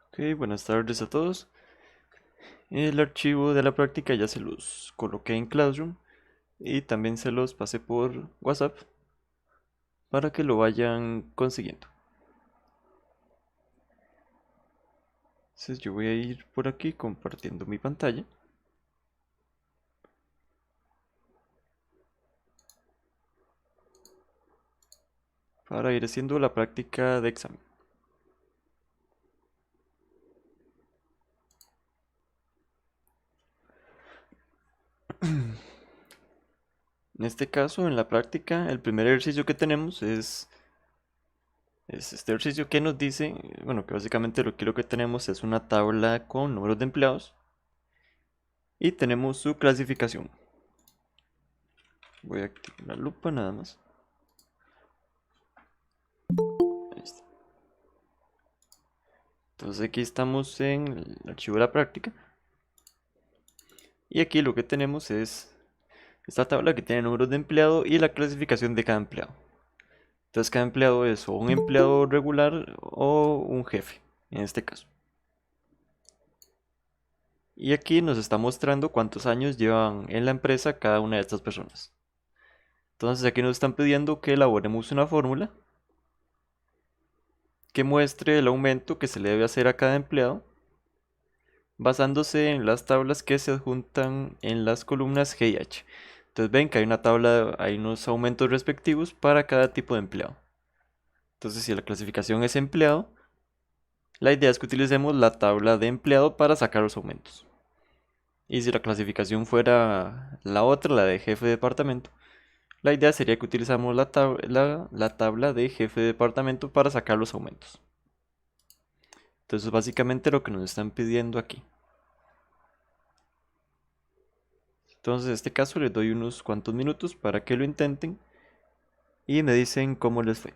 Ok, buenas tardes a todos. El archivo de la práctica ya se los coloqué en Classroom y también se los pasé por WhatsApp para que lo vayan consiguiendo. Entonces yo voy a ir por aquí compartiendo mi pantalla para ir haciendo la práctica de examen. En este caso, en la práctica, el primer ejercicio que tenemos es este ejercicio que nos dice, bueno, que básicamente lo que tenemos es una tabla con números de empleados y tenemos su clasificación. Voy a activar la lupa nada más. Ahí está. Entonces aquí estamos en el archivo de la práctica y aquí lo que tenemos es esta tabla que tiene números de empleado y la clasificación de cada empleado. Entonces cada empleado es o un empleado regular o un jefe, en este caso. Y aquí nos está mostrando cuántos años llevan en la empresa cada una de estas personas. Entonces aquí nos están pidiendo que elaboremos una fórmula que muestre el aumento que se le debe hacer a cada empleado basándose en las tablas que se adjuntan en las columnas G y H. Entonces ven que hay una tabla, hay unos aumentos respectivos para cada tipo de empleado. Entonces si la clasificación es empleado, la idea es que utilicemos la tabla de empleado para sacar los aumentos. Y si la clasificación fuera la otra, la de jefe de departamento, la idea sería que utilizamos la tabla de jefe de departamento para sacar los aumentos. Entonces básicamente lo que nos están pidiendo aquí. Entonces en este caso les doy unos cuantos minutos para que lo intenten y me dicen cómo les fue.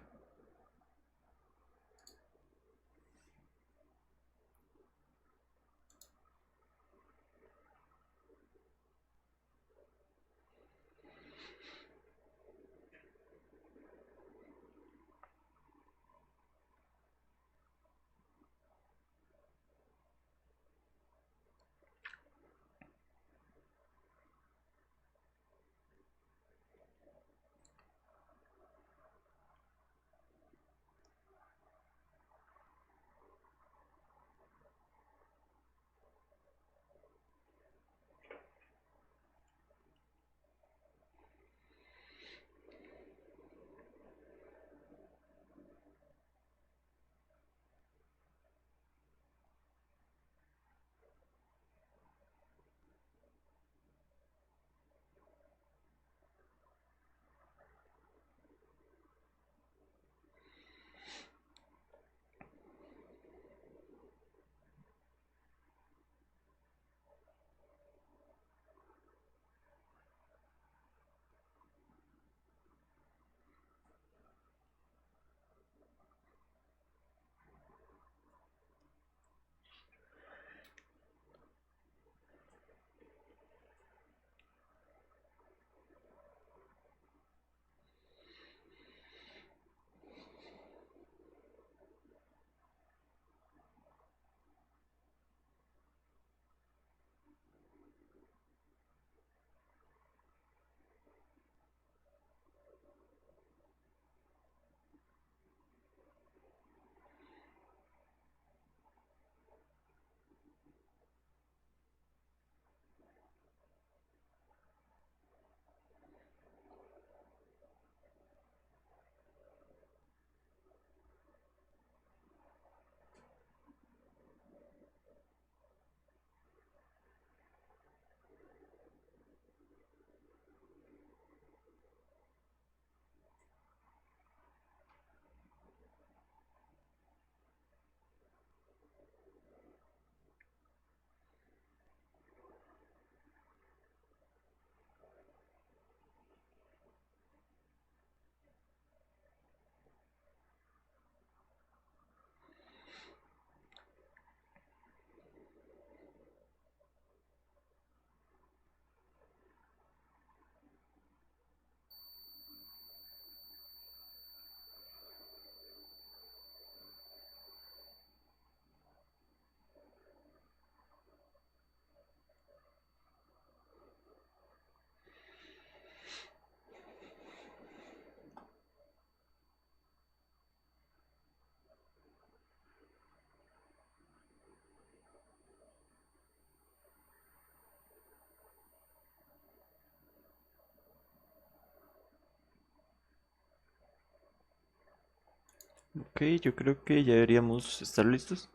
Ok, yo creo que ya deberíamos estar listos.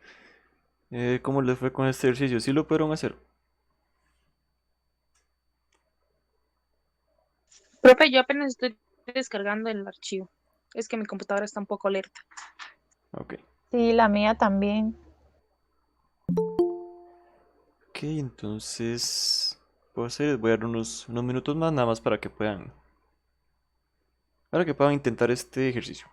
¿Cómo les fue con este ejercicio? ¿Sí lo pudieron hacer? Profe, yo apenas estoy descargando el archivo. Es que mi computadora está un poco alerta. Ok. Sí, la mía también. Ok, entonces puedo hacer, voy a dar unos minutos más nada más para que puedan intentar este ejercicio.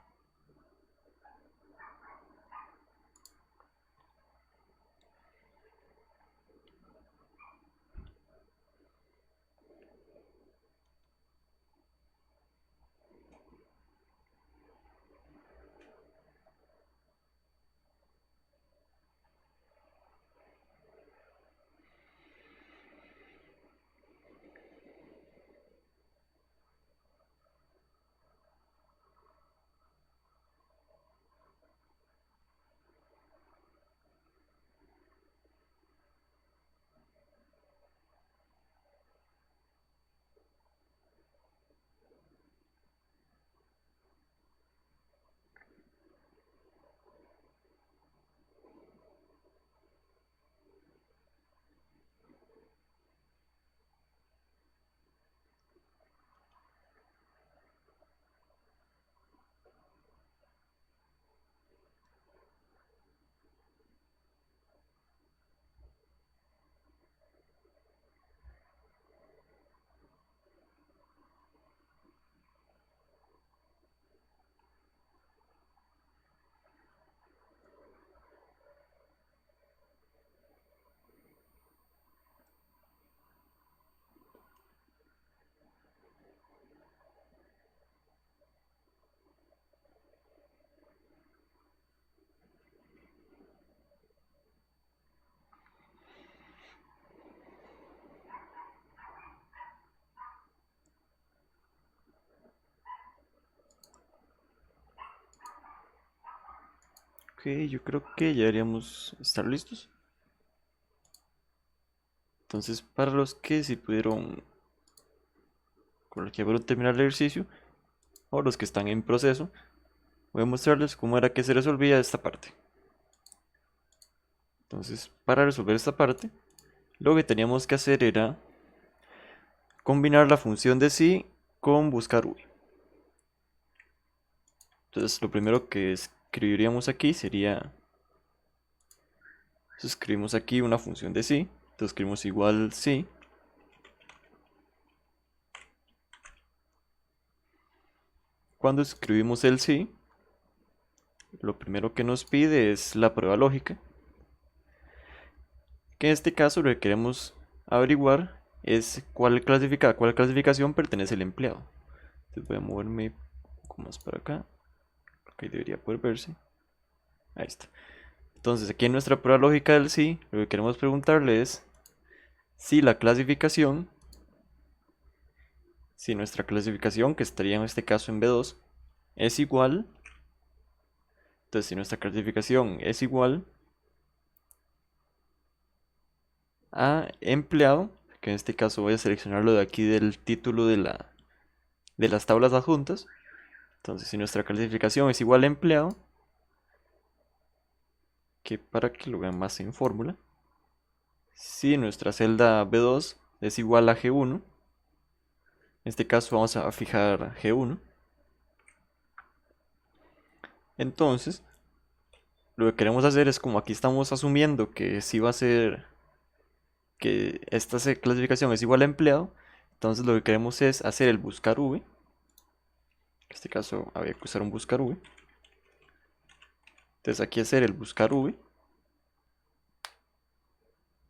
Ok, yo creo que ya deberíamos estar listos. Entonces, para los que si pudieron, con los que pudieron terminar el ejercicio, o los que están en proceso, voy a mostrarles cómo era que se resolvía esta parte. Entonces, para resolver esta parte, lo que teníamos que hacer era combinar la función de sí con buscar v. Entonces, lo primero que escribiríamos aquí sería, escribimos aquí una función de sí, entonces escribimos igual sí. Cuando escribimos el sí, lo primero que nos pide es la prueba lógica, que en este caso lo que queremos averiguar es a cuál clasificación pertenece el empleado. Entonces voy a moverme un poco más para acá, creo que ahí debería poder verse. Ahí está. Entonces aquí en nuestra prueba lógica del sí, lo que queremos preguntarle es si la clasificación, si nuestra clasificación, que estaría en este caso en B2, es igual. Entonces si nuestra clasificación es igual a empleado, que en este caso voy a seleccionarlo de aquí del título de las tablas adjuntas. Entonces si nuestra clasificación es igual a empleado, que para que lo vean más en fórmula, si nuestra celda B2 es igual a G1, en este caso vamos a fijar G1, entonces lo que queremos hacer es, como aquí estamos asumiendo que si va a ser, que esta clasificación es igual a empleado, entonces lo que queremos es hacer el buscar v. En este caso había que usar un buscar v. Entonces aquí hacer el buscar v,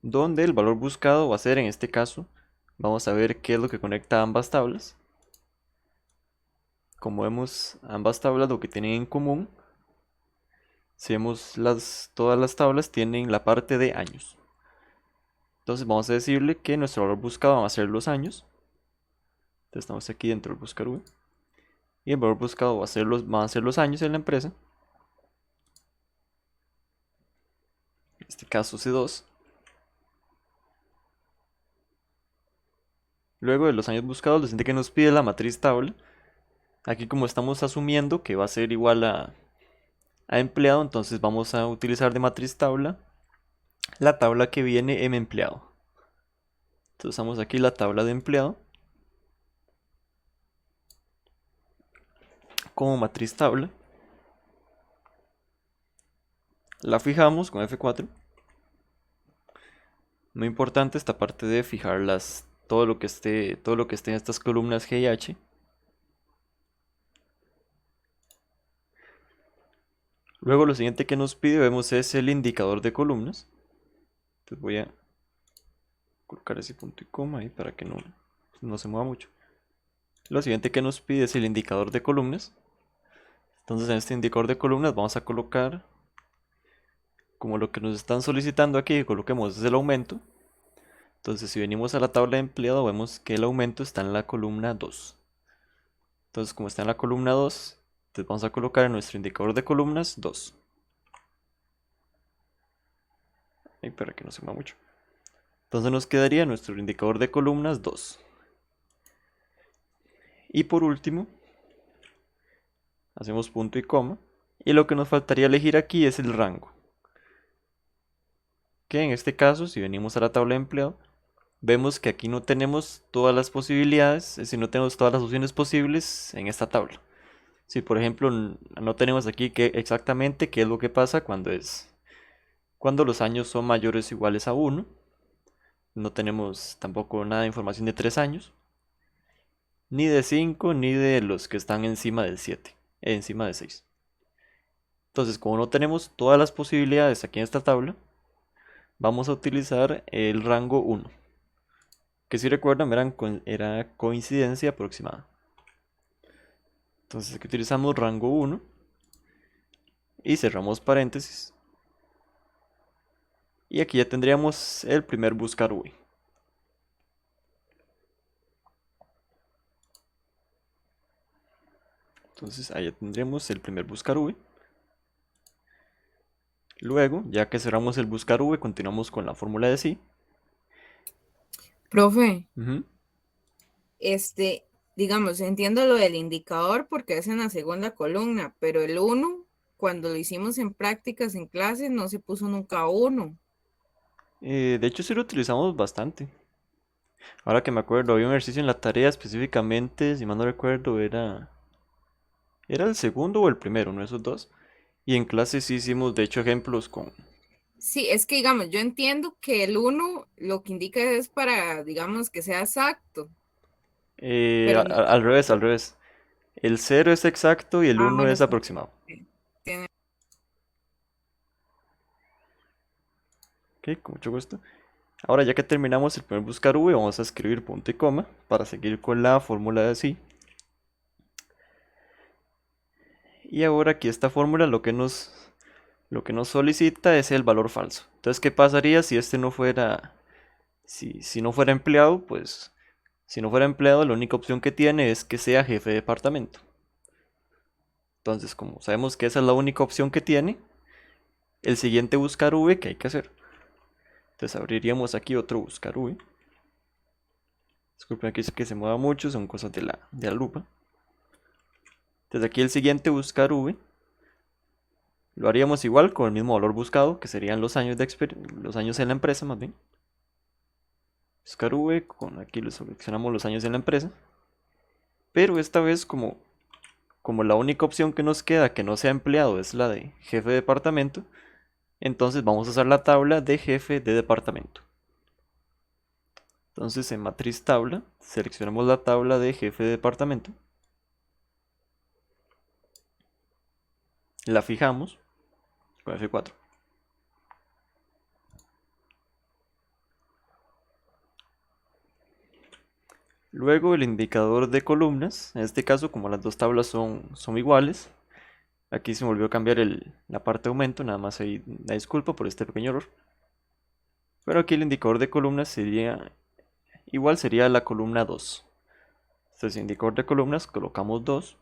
donde el valor buscado va a ser, en este caso, vamos a ver qué es lo que conecta ambas tablas. Como vemos, ambas tablas lo que tienen en común, si vemos todas las tablas tienen la parte de años. Entonces vamos a decirle que nuestro valor buscado va a ser los años. Entonces estamos aquí dentro del buscar v. Y el valor buscado van a ser los años en la empresa. En este caso C2. Luego de los años buscados, lo siguiente que nos pide la matriz tabla. Aquí, como estamos asumiendo que va a ser igual a empleado, entonces vamos a utilizar de matriz tabla la tabla que viene en empleado. Entonces usamos aquí la tabla de empleado como matriz tabla. La fijamos con F4. Muy importante esta parte de fijar todo lo que esté en estas columnas G y H. Luego lo siguiente que nos pide, vemos, es el indicador de columnas. Entonces voy a colocar ese punto y coma ahí para que no se mueva mucho. Lo siguiente que nos pide es el indicador de columnas. Entonces en este indicador de columnas vamos a colocar, como lo que nos están solicitando aquí, que coloquemos es el aumento. Entonces si venimos a la tabla de empleado, vemos que el aumento está en la columna 2. Entonces como está en la columna 2, entonces vamos a colocar en nuestro indicador de columnas 2. Ahí para que no se mueva mucho. Entonces nos quedaría nuestro indicador de columnas 2. Y por último, hacemos punto y coma. Y lo que nos faltaría elegir aquí es el rango. Que en este caso, si venimos a la tabla de empleo, vemos que aquí no tenemos todas las posibilidades, es decir, no tenemos todas las opciones posibles en esta tabla. Si por ejemplo no tenemos aquí exactamente qué es lo que pasa cuando los años son mayores o iguales a 1. No tenemos tampoco nada de información de 3 años, ni de 5, ni de los que están encima del 7, encima de 6. Entonces, como no tenemos todas las posibilidades aquí en esta tabla, vamos a utilizar el rango 1, que si recuerdan era coincidencia aproximada. Entonces aquí utilizamos rango 1 y cerramos paréntesis. Y aquí ya tendríamos el primer buscar V. Entonces ahí ya tendríamos el primer buscar V. Luego, ya que cerramos el buscar V, continuamos con la fórmula de sí. Profe, Ujú. digamos, entiendo lo del indicador porque es en la segunda columna, pero el 1, cuando lo hicimos en prácticas en clases, no se puso nunca 1. De hecho sí lo utilizamos bastante. Ahora que me acuerdo, había un ejercicio en la tarea específicamente, si mal no recuerdo, era el segundo o el primero, uno de esos dos. Y en clase sí hicimos, de hecho, ejemplos con... Sí, es que, digamos, yo entiendo que el 1 lo que indica es para, digamos, que sea exacto, pero no. al revés, al revés. El 0 es exacto y el Ah, 1 bueno, es sí. aproximado. Tiene- Ok, con mucho gusto. Ahora ya que terminamos el primer buscar V, vamos a escribir punto y coma para seguir con la fórmula de sí. Y ahora aquí esta fórmula lo que nos solicita es el valor falso. Entonces, ¿qué pasaría si este no fuera, si no fuera empleado? Pues, si no fuera empleado, la única opción que tiene es que sea jefe de departamento. Entonces, como sabemos que esa es la única opción que tiene, el siguiente buscar V que hay que hacer. Entonces abriríamos aquí otro buscar V. Disculpen aquí es que se mueva mucho, son cosas de la lupa. Entonces aquí el siguiente buscar V lo haríamos igual con el mismo valor buscado, que serían los años los años en la empresa más bien. Buscar V, aquí le seleccionamos los años en la empresa. Pero esta vez como la única opción que nos queda que no sea empleado es la de jefe de departamento, entonces vamos a usar la tabla de jefe de departamento. Entonces en matriz tabla seleccionamos la tabla de jefe de departamento. La fijamos con F4. Luego el indicador de columnas, en este caso como las dos tablas son iguales, aquí se me volvió a cambiar la parte de aumento, nada más ahí una disculpa por este pequeño error. Pero aquí el indicador de columnas sería la columna 2. Entonces indicador de columnas colocamos 2.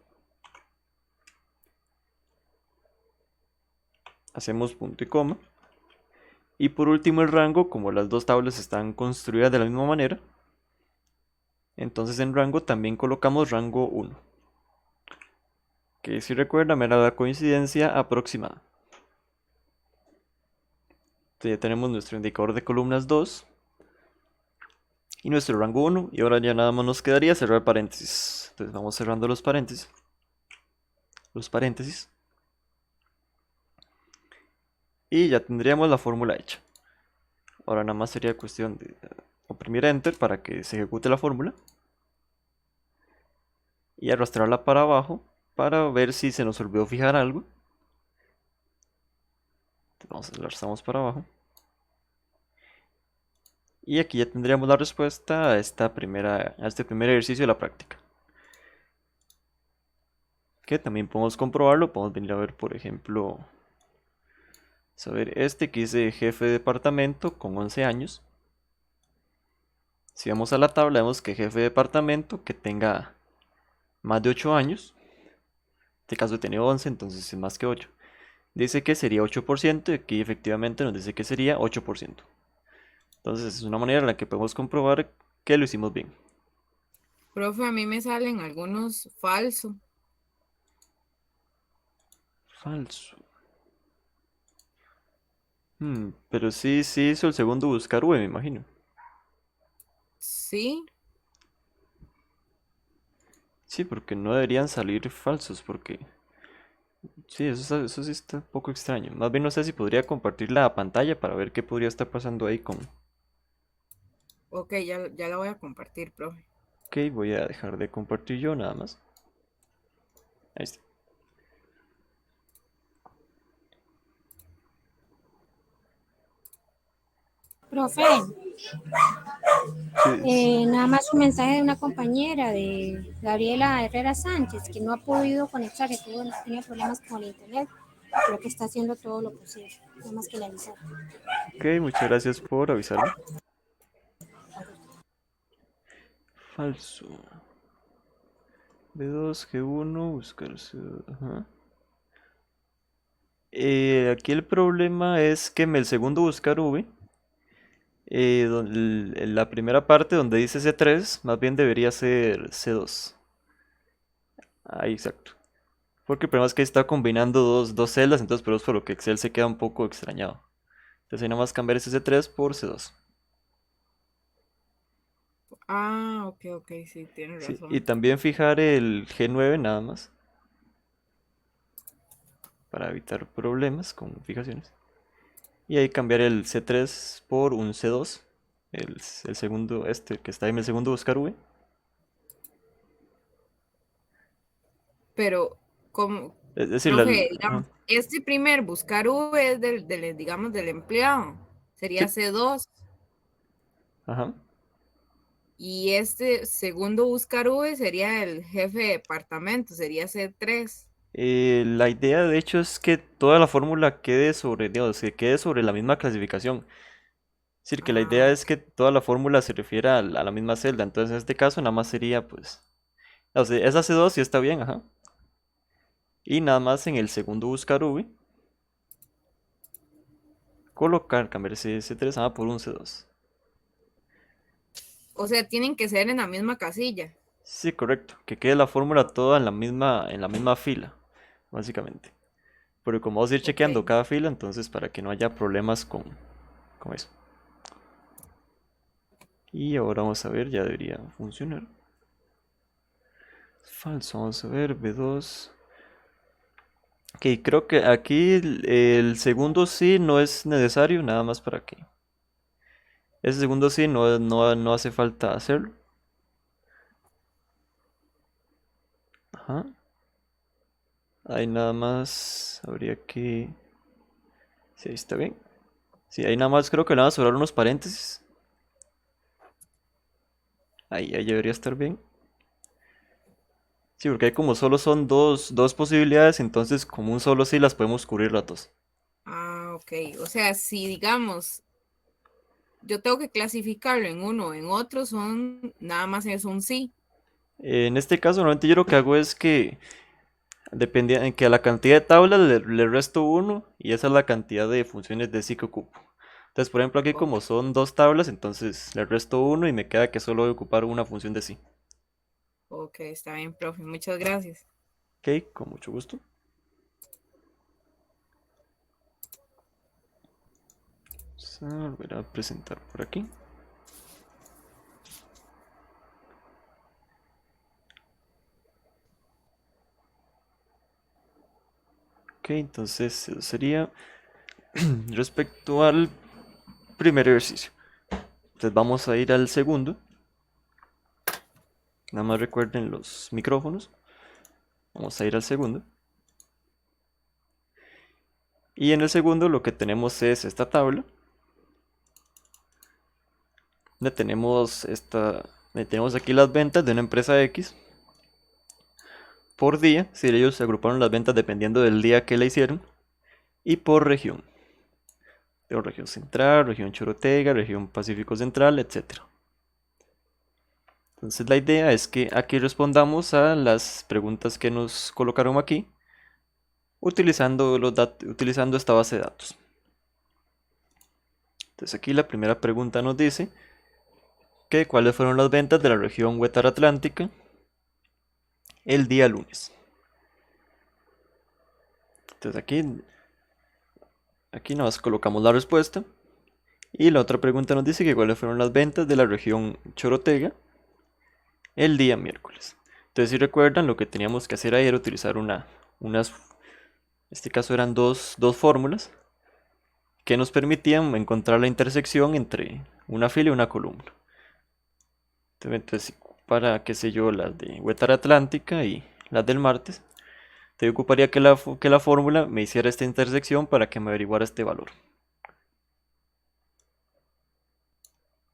Hacemos punto y coma. Y por último el rango, como las dos tablas están construidas de la misma manera, entonces en rango también colocamos rango 1. Que si recuerda, me era la coincidencia aproximada. Entonces ya tenemos nuestro indicador de columnas 2 y nuestro rango 1. Y ahora ya nada más nos quedaría cerrar paréntesis. Entonces vamos cerrando los paréntesis. Y ya tendríamos la fórmula hecha. Ahora nada más sería cuestión de oprimir Enter para que se ejecute la fórmula. Y arrastrarla para abajo para ver si se nos olvidó fijar algo. Entonces la arrastramos para abajo. Y aquí ya tendríamos la respuesta a este primer ejercicio de la práctica. Que también podemos comprobarlo. Podemos venir a ver, por ejemplo, saber este que dice jefe de departamento con 11 años. Si vamos a la tabla, vemos que jefe de departamento que tenga más de 8 años. En este caso tiene 11, entonces es más que 8. Dice que sería 8% y aquí efectivamente nos dice que sería 8%. Entonces es una manera en la que podemos comprobar que lo hicimos bien. Profe, a mí me salen algunos falsos. Falso. Pero sí hizo el segundo buscar V, me imagino. Sí, Sí, porque no deberían salir falsos, porque... Sí, eso sí está un poco extraño. Más bien no sé si podría compartir la pantalla para ver qué podría estar pasando ahí con... ok, ya la voy a compartir, profe. Ok, voy a dejar de compartir yo nada más. Ahí está. Profe, Sí, nada más un mensaje de una compañera de Gabriela Herrera Sánchez que no ha podido conectarse, tenía problemas con el internet. Creo que está haciendo todo lo posible, nada más que le avisar. ok, muchas gracias por avisarme. Falso. B2, G1, buscar C2. Ajá. Aquí el problema es que en el segundo buscar V, en la primera parte donde dice C3, más bien debería ser C2. Ahí, exacto. Porque el problema es que está combinando dos celdas, entonces por eso es por lo que Excel se queda un poco extrañado. Entonces ahí nada más cambiar ese C3 por C2. Ah, ok, sí, tienes Sí, y razón. también fijar el G9 nada más. Para evitar problemas con fijaciones. Y ahí cambiar el C3 por un C2. El segundo, que está ahí en el segundo buscar V. Pero, como, Es decir, profe, digamos, este primer buscar V es digamos, del empleado. Sería sí, C2. ajá. Y este segundo buscar V sería el jefe de departamento, sería C3. La idea de hecho es que toda la fórmula quede sobre, digamos, que quede sobre la misma clasificación. Es decir, que la idea Ah, es que toda la fórmula se refiera a la misma celda. Entonces en este caso nada más sería pues... O sea, esa C2 sí está bien, ajá. Y nada más en el segundo buscar V. Cambiar ese C3 por un C2. o sea, tienen que ser en la misma casilla. Sí, correcto. Que quede la fórmula toda en la misma fila, básicamente. Pero como vamos a ir Ok. chequeando cada fila, entonces para que no haya problemas con eso. Y ahora vamos a ver, ya debería funcionar. Falso, vamos a ver, B2. Ok, creo que aquí el segundo sí no es necesario, nada más para que. Ese segundo sí no hace falta hacerlo. Ajá. Ahí nada más habría que... Sí, ahí está bien. Sí, ahí nada más creo que le van a sobrar unos paréntesis. Ahí debería estar bien. Sí, porque ahí como solo son dos posibilidades, entonces como un solo sí las podemos cubrir las dos. Ah, ok. O sea, si digamos, yo tengo que clasificarlo en uno o en otro, nada más es un sí. En este caso, normalmente yo lo que hago es que, en que a la cantidad de tablas le resto uno y esa es la cantidad de funciones de sí que ocupo. Entonces, por ejemplo, aquí Ok, como son dos tablas, entonces le resto uno y me queda que solo voy a ocupar una función de sí. ok, está bien, profe. Muchas gracias. Ok, con mucho gusto. Vamos a volver a presentar por aquí. Ok, entonces eso sería respecto al primer ejercicio. Entonces vamos a ir al segundo. Nada más recuerden los micrófonos. Vamos a ir al segundo. Y en el segundo lo que tenemos es esta tabla. Donde tenemos aquí las ventas de una empresa X por día, si ellos se agruparon las ventas dependiendo del día que la hicieron, y por región. Tengo región central, región Chorotega, región Pacífico Central, etc. Entonces la idea es que aquí respondamos a las preguntas que nos colocaron aquí utilizando, utilizando esta base de datos. Entonces aquí la primera pregunta nos dice que cuáles fueron las ventas de la región Huetar Atlántica el día lunes. Entonces aquí nos colocamos la respuesta. Y la otra pregunta nos dice que cuáles fueron las ventas de la región Chorotega el día miércoles. Entonces si recuerdan, lo que teníamos que hacer ahí era utilizar en este caso eran dos fórmulas que nos permitían encontrar la intersección entre una fila y una columna. Entonces para, qué sé yo, las de Huetar Atlántica y las del martes, te ocuparía que la fórmula me hiciera esta intersección para que me averiguara este valor.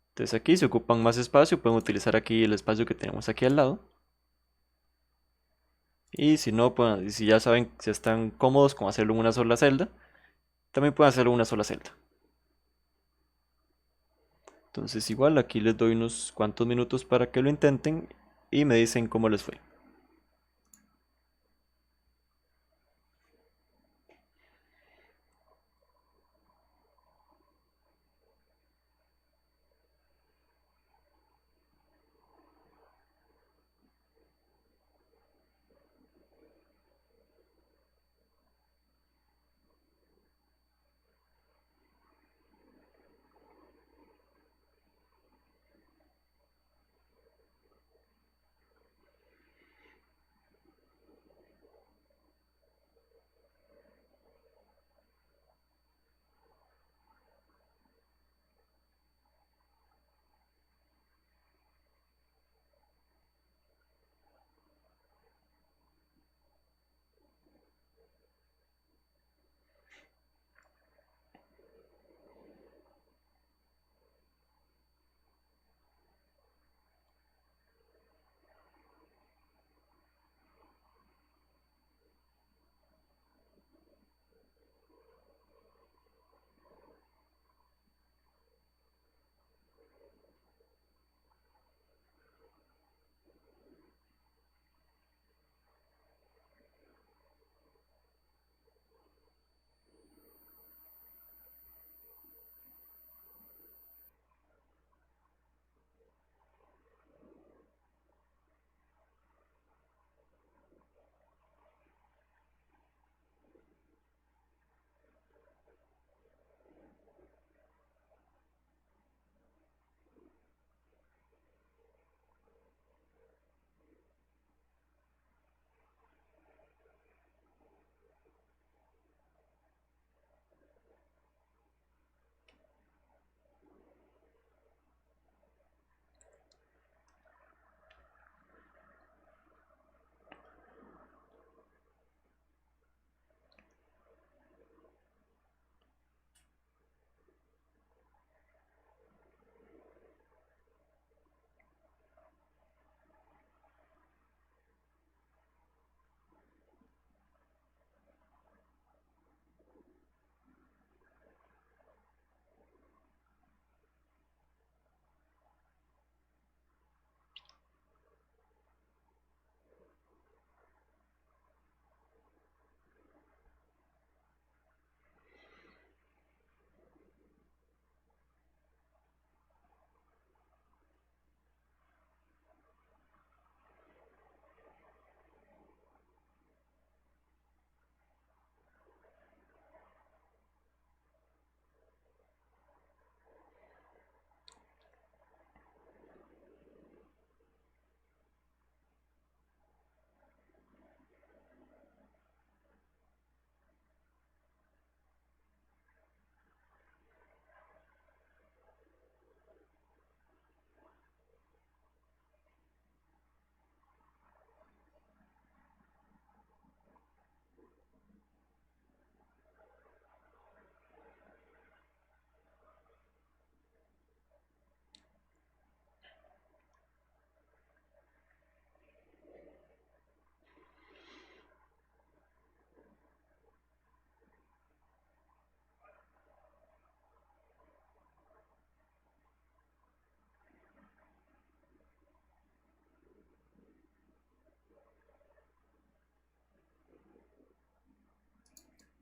Entonces aquí si ocupan más espacio, pueden utilizar aquí el espacio que tenemos aquí al lado. Y si no, pues, si ya saben, si están cómodos con hacerlo en una sola celda, también pueden hacerlo en una sola celda. Entonces igual aquí les doy unos cuantos minutos para que lo intenten y me dicen cómo les fue.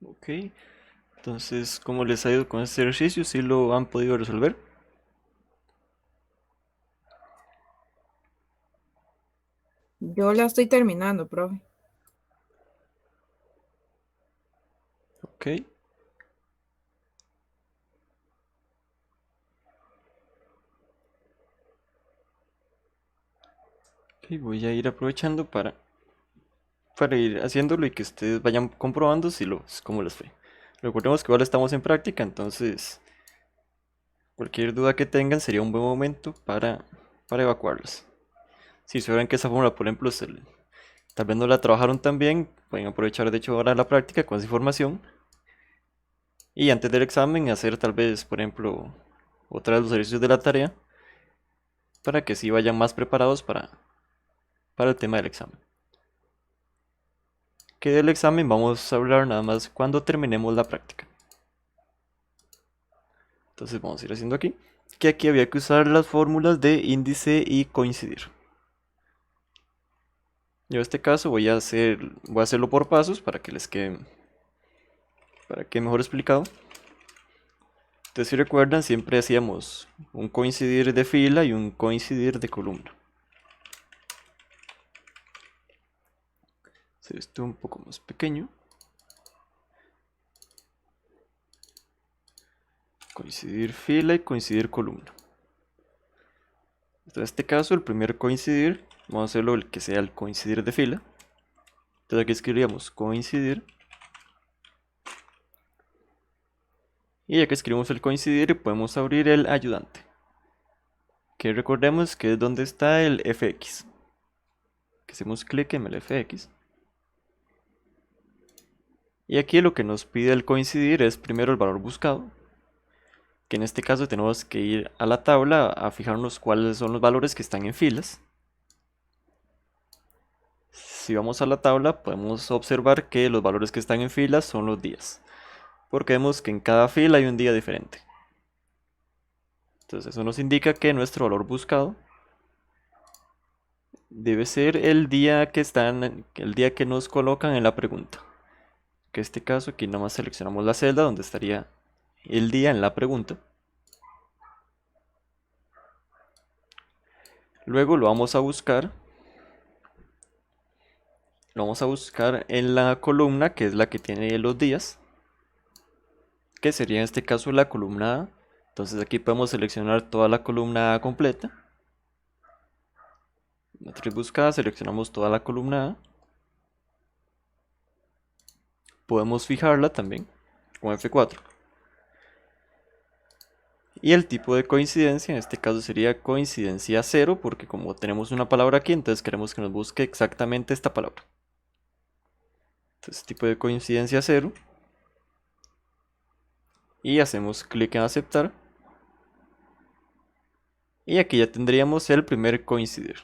Ok. Entonces, ¿cómo les ha ido con este ejercicio? ¿Sí lo han podido resolver? Yo la estoy terminando, profe. Ok. Ok, voy a ir aprovechando para ir haciéndolo y que ustedes vayan comprobando cómo les fue. Recordemos que ahora estamos en práctica, entonces cualquier duda que tengan sería un buen momento para evacuarlos. Si saben que esa fórmula, por ejemplo, tal vez no la trabajaron tan bien, pueden aprovechar de hecho ahora la práctica con esa información y antes del examen hacer tal vez, por ejemplo, otra vez los ejercicios de la tarea para que sí vayan más preparados para el tema del examen. Que del examen vamos a hablar nada más cuando terminemos la práctica. Entonces vamos a ir haciendo aquí, que aquí había que usar las fórmulas de índice y coincidir. Yo en este caso voy a hacerlo por pasos para que les quede mejor explicado. Entonces si recuerdan, siempre hacíamos un coincidir de fila y un coincidir de columna. Hacer esto un poco más pequeño. Coincidir fila y coincidir columna. En este caso, el primer coincidir, vamos a hacerlo el que sea el coincidir de fila. Entonces aquí escribiríamos coincidir. Y ya que escribimos el coincidir, podemos abrir el ayudante. Que recordemos que es donde está el fx. Que hacemos clic en el fx. Y aquí lo que nos pide el coincidir es primero el valor buscado. Que en este caso tenemos que ir a la tabla a fijarnos cuáles son los valores que están en filas. Si vamos a la tabla podemos observar que los valores que están en filas son los días. Porque vemos que en cada fila hay un día diferente. Entonces eso nos indica que nuestro valor buscado debe ser el día que nos colocan en la pregunta. Que en este caso aquí nomás seleccionamos la celda donde estaría el día en la pregunta. Luego lo vamos a buscar. Lo vamos a buscar en la columna que es la que tiene los días. Que sería en este caso la columna A. Entonces aquí podemos seleccionar toda la columna A completa. Matriz buscada, seleccionamos toda la columna A. Podemos fijarla también con F4. Y el tipo de coincidencia en este caso sería coincidencia 0, porque como tenemos una palabra aquí, entonces queremos que nos busque exactamente esta palabra. Entonces tipo de coincidencia 0. Y hacemos clic en aceptar. Y aquí ya tendríamos el primer coincidir.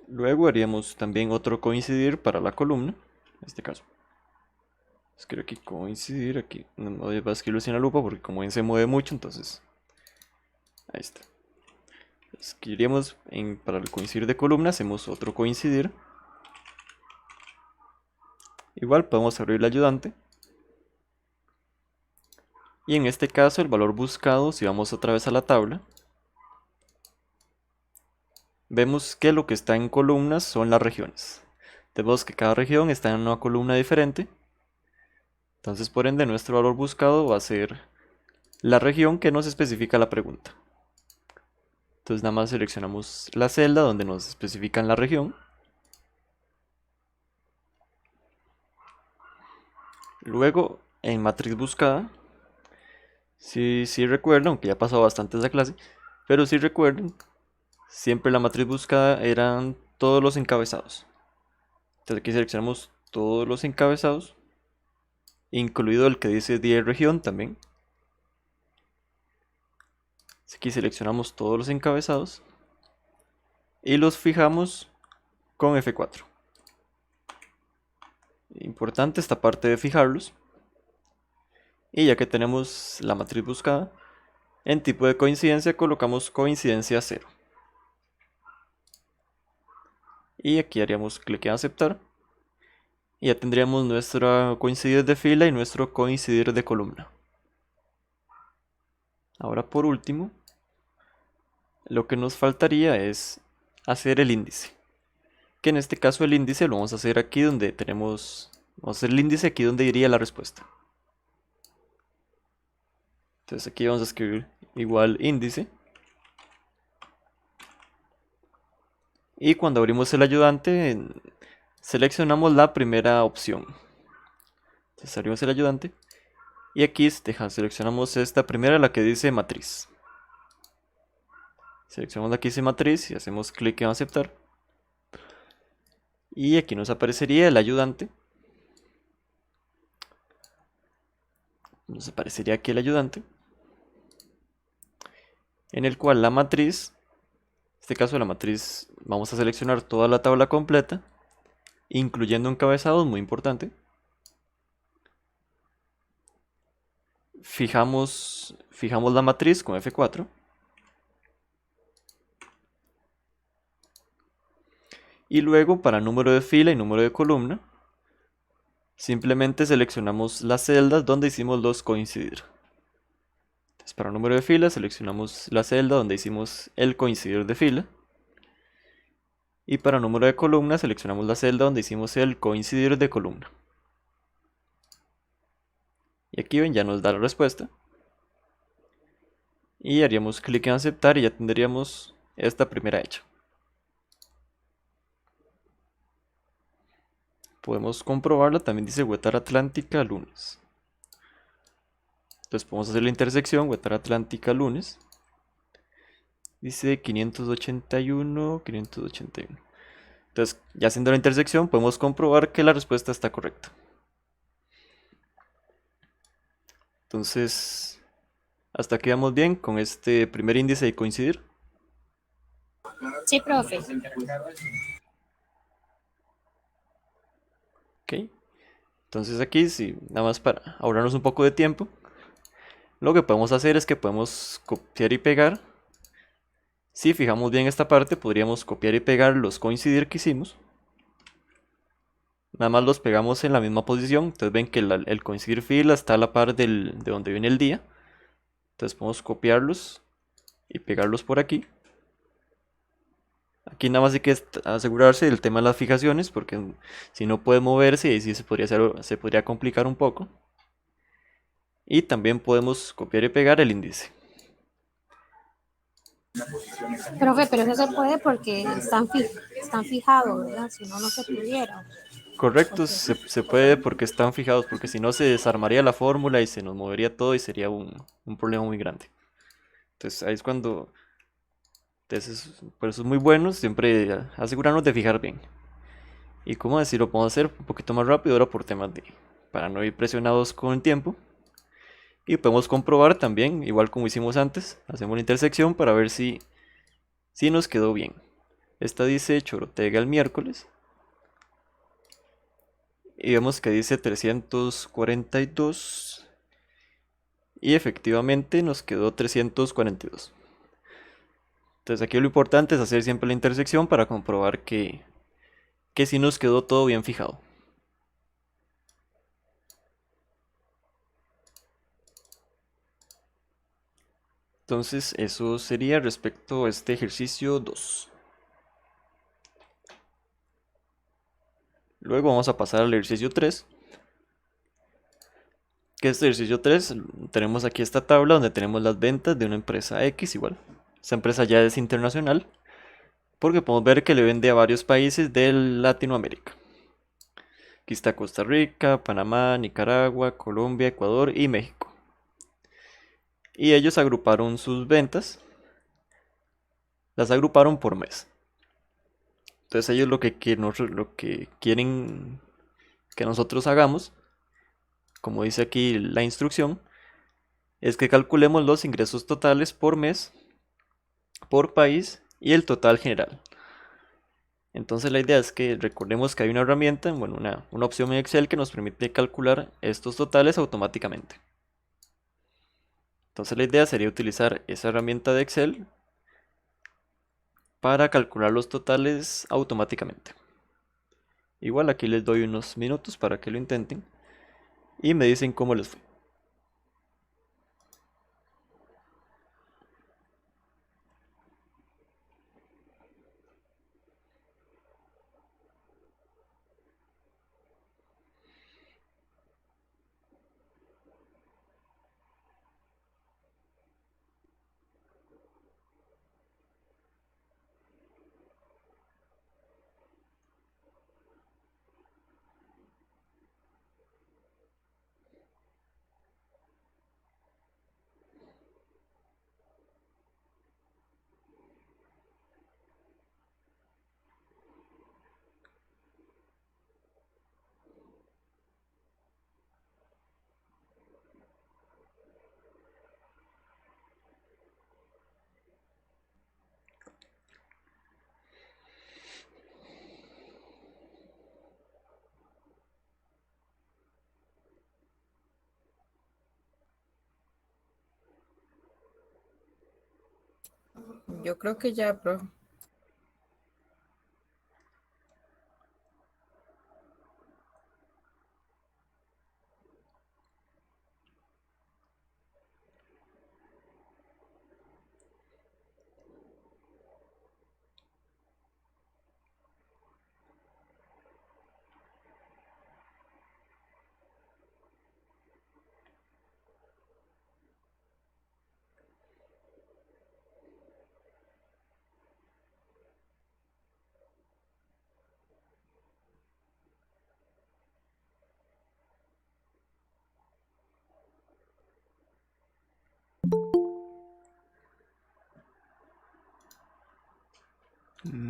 Luego haríamos también otro coincidir para la columna, en este caso. Escribo aquí coincidir, aquí no voy a escribirlo sin la lupa porque como ven se mueve mucho, entonces ahí está. Escribiríamos para el coincidir de columna, hacemos otro coincidir. Igual podemos abrir el ayudante. Y en este caso el valor buscado, si vamos otra vez a la tabla, vemos que lo que está en columnas son las regiones. Vemos que cada región está en una columna diferente. Entonces por ende nuestro valor buscado va a ser la región que nos especifica la pregunta. Entonces nada más seleccionamos la celda donde nos especifican la región. Luego en matriz buscada, si recuerdan, aunque ya ha pasado bastante esa clase, pero si recuerdan, siempre la matriz buscada eran todos los encabezados. Entonces aquí seleccionamos todos los encabezados, incluido el que dice día y región también. Aquí seleccionamos todos los encabezados y los fijamos con F4. Importante esta parte de fijarlos. Y ya que tenemos la matriz buscada, en tipo de coincidencia colocamos coincidencia 0. Y aquí haríamos clic en aceptar. Y ya tendríamos nuestro coincidir de fila y nuestro coincidir de columna. Ahora por último, lo que nos faltaría es hacer el índice. Que en este caso el índice lo vamos a hacer aquí donde tenemos... Vamos a hacer el índice aquí donde iría la respuesta. Entonces aquí vamos a escribir igual índice. Y cuando abrimos el ayudante, seleccionamos la primera opción. Entonces abrimos el ayudante. Y aquí seleccionamos esta primera, la que dice matriz. Seleccionamos la que dice matriz y hacemos clic en aceptar. Y aquí nos aparecería el ayudante. Nos aparecería aquí el ayudante. En el cual la matriz, en este caso la matriz, vamos a seleccionar toda la tabla completa, incluyendo encabezados, muy importante. Fijamos la matriz con F4. Y luego para número de fila y número de columna, simplemente seleccionamos las celdas donde hicimos los coincidir. Entonces para número de fila seleccionamos la celda donde hicimos el coincidir de fila. Y para número de columna seleccionamos la celda donde hicimos el coincidir de columna. Y aquí ven, ya nos da la respuesta. Y haríamos clic en aceptar y ya tendríamos esta primera hecha. Podemos comprobarla, también dice Huetar Atlántica lunes. Entonces podemos hacer la intersección, Huetar Atlántica lunes. Dice 581, 581. Entonces, ya haciendo la intersección, podemos comprobar que la respuesta está correcta. Entonces, hasta aquí vamos bien con este primer índice de coincidir. Sí, profe. Ok. Entonces aquí, sí, nada más para ahorrarnos un poco de tiempo, lo que podemos hacer es que podemos copiar y pegar. Si fijamos bien esta parte, podríamos copiar y pegar los coincidir que hicimos. Nada más los pegamos en la misma posición. Entonces ven que el coincidir fila está a la par de donde viene el día. Entonces podemos copiarlos y pegarlos por aquí. Aquí nada más hay que asegurarse del tema de las fijaciones, porque si no puede moverse, ahí sí se podría complicar un poco. Y también podemos copiar y pegar el índice. Profe, pero eso se puede porque están fijados, ¿verdad? Si no, no se pudiera. Correcto, Ok. se puede porque están fijados, porque si no se desarmaría la fórmula y se nos movería todo y sería un problema muy grande. Entonces ahí es cuando... Entonces, por eso es muy bueno siempre asegurarnos de fijar bien. Y como decir, lo podemos hacer un poquito más rápido ahora por temas para no ir presionados con el tiempo. Y podemos comprobar también, igual como hicimos antes, hacemos la intersección para ver si nos quedó bien. Esta dice Chorotega el miércoles. Y vemos que dice 342. Y efectivamente nos quedó 342. Entonces aquí lo importante es hacer siempre la intersección para comprobar que sí nos quedó todo bien fijado. Entonces eso sería respecto a este ejercicio 2. Luego vamos a pasar al ejercicio 3. Que este ejercicio 3 tenemos aquí esta tabla donde tenemos las ventas de una empresa X igual. Esta empresa ya es internacional, porque podemos ver que le vende a varios países de Latinoamérica. Aquí está Costa Rica, Panamá, Nicaragua, Colombia, Ecuador y México. Y ellos agruparon sus ventas, las agruparon por mes. Entonces ellos lo que quieren que nosotros hagamos, como dice aquí la instrucción, es que calculemos los ingresos totales por mes, por país y el total general. Entonces la idea es que recordemos que hay una herramienta, bueno, una opción en Excel que nos permite calcular estos totales automáticamente. Entonces la idea sería utilizar esa herramienta de Excel para calcular los totales automáticamente. Igual aquí les doy unos minutos para que lo intenten y me dicen cómo les fue. Yo creo que ya, profe.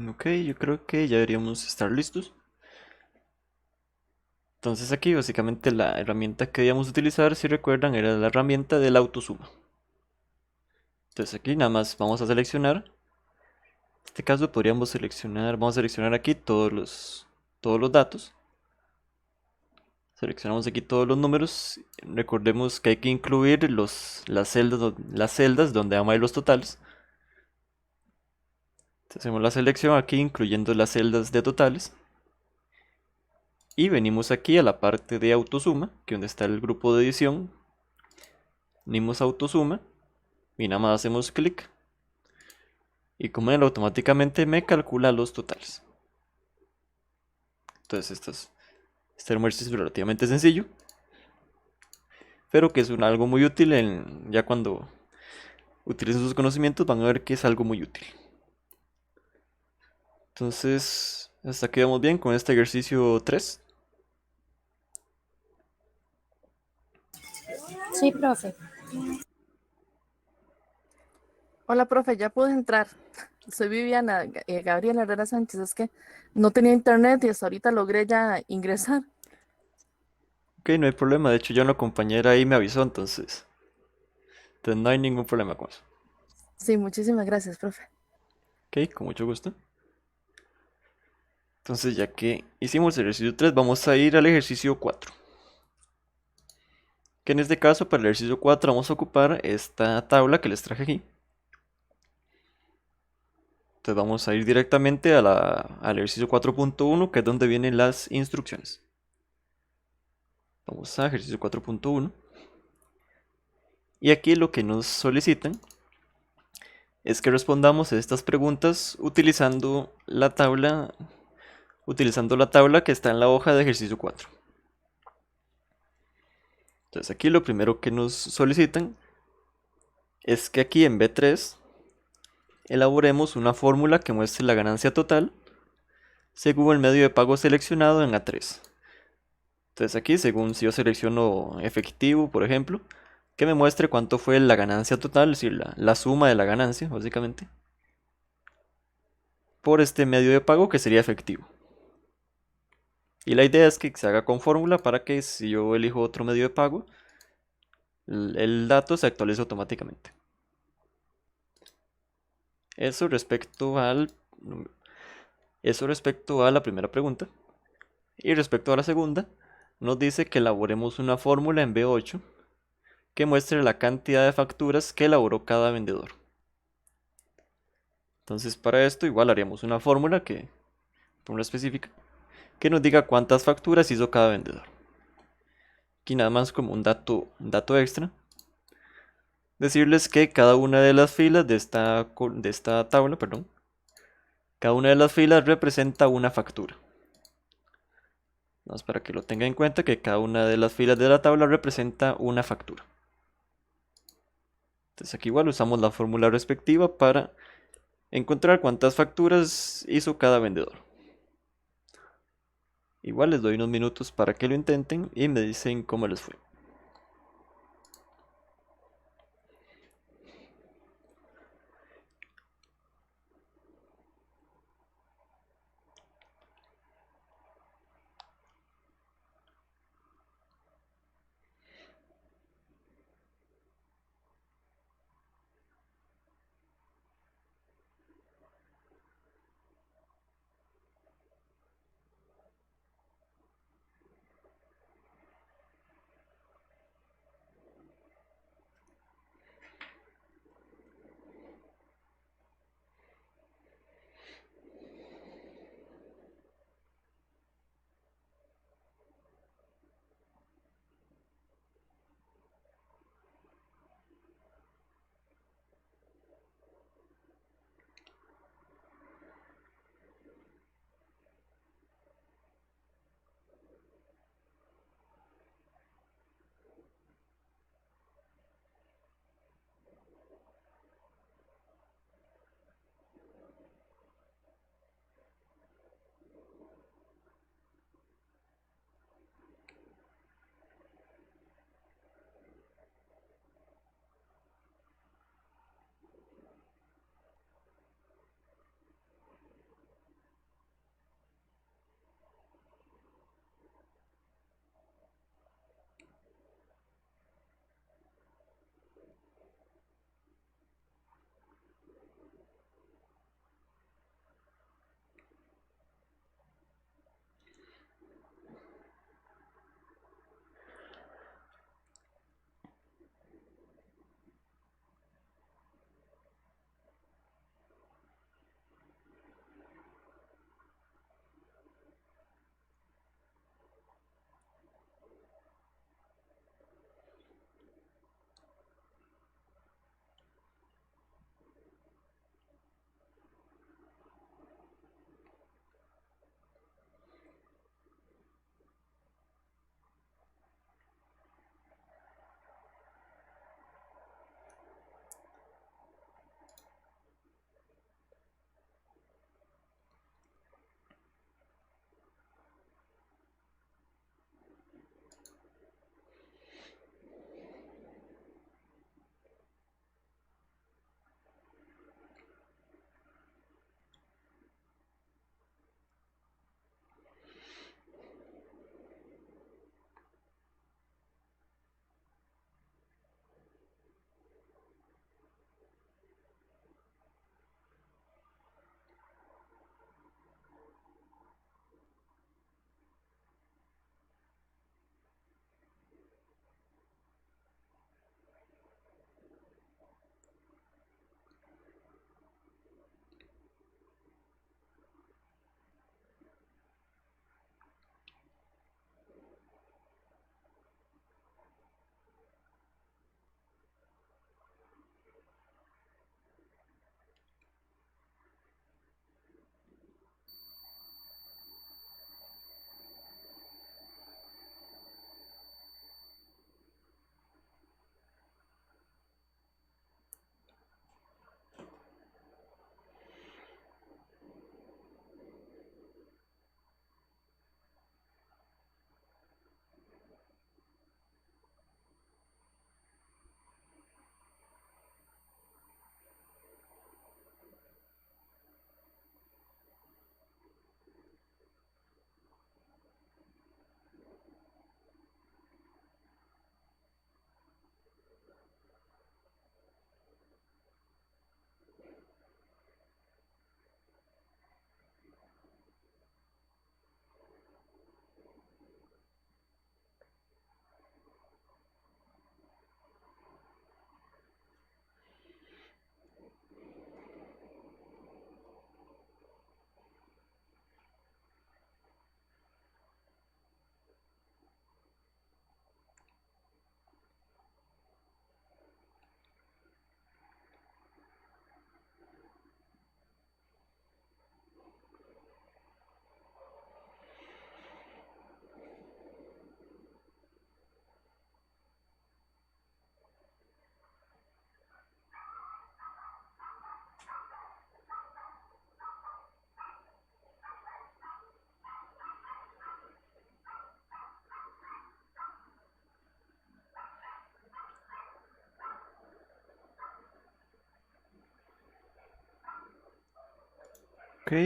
Ok, yo creo que ya deberíamos estar listos. Entonces aquí básicamente la herramienta que debíamos utilizar, si recuerdan, era la herramienta del autosuma. Entonces aquí nada más vamos a seleccionar. En este caso podríamos seleccionar, vamos a seleccionar aquí todos los datos. Seleccionamos aquí todos los números. Recordemos que hay que incluir las celdas donde van a ir los totales. Entonces hacemos la selección aquí incluyendo las celdas de totales. Y venimos aquí a la parte de autosuma, que es donde está el grupo de edición. Venimos a autosuma y nada más hacemos clic. Y como él automáticamente me calcula los totales. Entonces este ejercicio es relativamente sencillo, pero que es algo muy útil ya cuando utilicen sus conocimientos van a ver que es algo muy útil. Entonces, hasta aquí vamos bien con este ejercicio 3. Sí, profe. Hola, profe, ya pude entrar. Soy Viviana Gabriela Herrera Sánchez. Es que no tenía internet y hasta ahorita logré ya ingresar. Ok, no hay problema, de hecho ya una compañera ahí me avisó, entonces no hay ningún problema con eso. Sí, muchísimas gracias, profe. Ok, con mucho gusto. Entonces ya que hicimos el ejercicio 3, vamos a ir al ejercicio 4. Que en este caso, para el ejercicio 4 vamos a ocupar esta tabla que les traje aquí. Entonces vamos a ir directamente al ejercicio 4.1, que es donde vienen las instrucciones. Vamos a ejercicio 4.1. Y aquí lo que nos solicitan es que respondamos a estas preguntas utilizando la tabla que está en la hoja de ejercicio 4. Entonces aquí lo primero que nos solicitan es que aquí en B3 elaboremos una fórmula que muestre la ganancia total según el medio de pago seleccionado en A3. Entonces aquí, según si yo selecciono efectivo, por ejemplo, que me muestre cuánto fue la ganancia total, es decir, la suma de la ganancia, básicamente, por este medio de pago que sería efectivo. Y la idea es que se haga con fórmula para que si yo elijo otro medio de pago, el dato se actualice automáticamente. Eso respecto a la primera pregunta. Y respecto a la segunda, nos dice que elaboremos una fórmula en B8 que muestre la cantidad de facturas que elaboró cada vendedor. Entonces para esto igual haríamos una fórmula específica, que nos diga cuántas facturas hizo cada vendedor. Aquí nada más como un dato extra. Decirles que cada una de las filas de esta tabla, perdón, cada una de las filas representa una factura. Vamos para que lo tenga en cuenta que cada una de las filas de la tabla representa una factura. Entonces aquí igual usamos la fórmula respectiva para encontrar cuántas facturas hizo cada vendedor. Igual les doy unos minutos para que lo intenten y me dicen cómo les fue.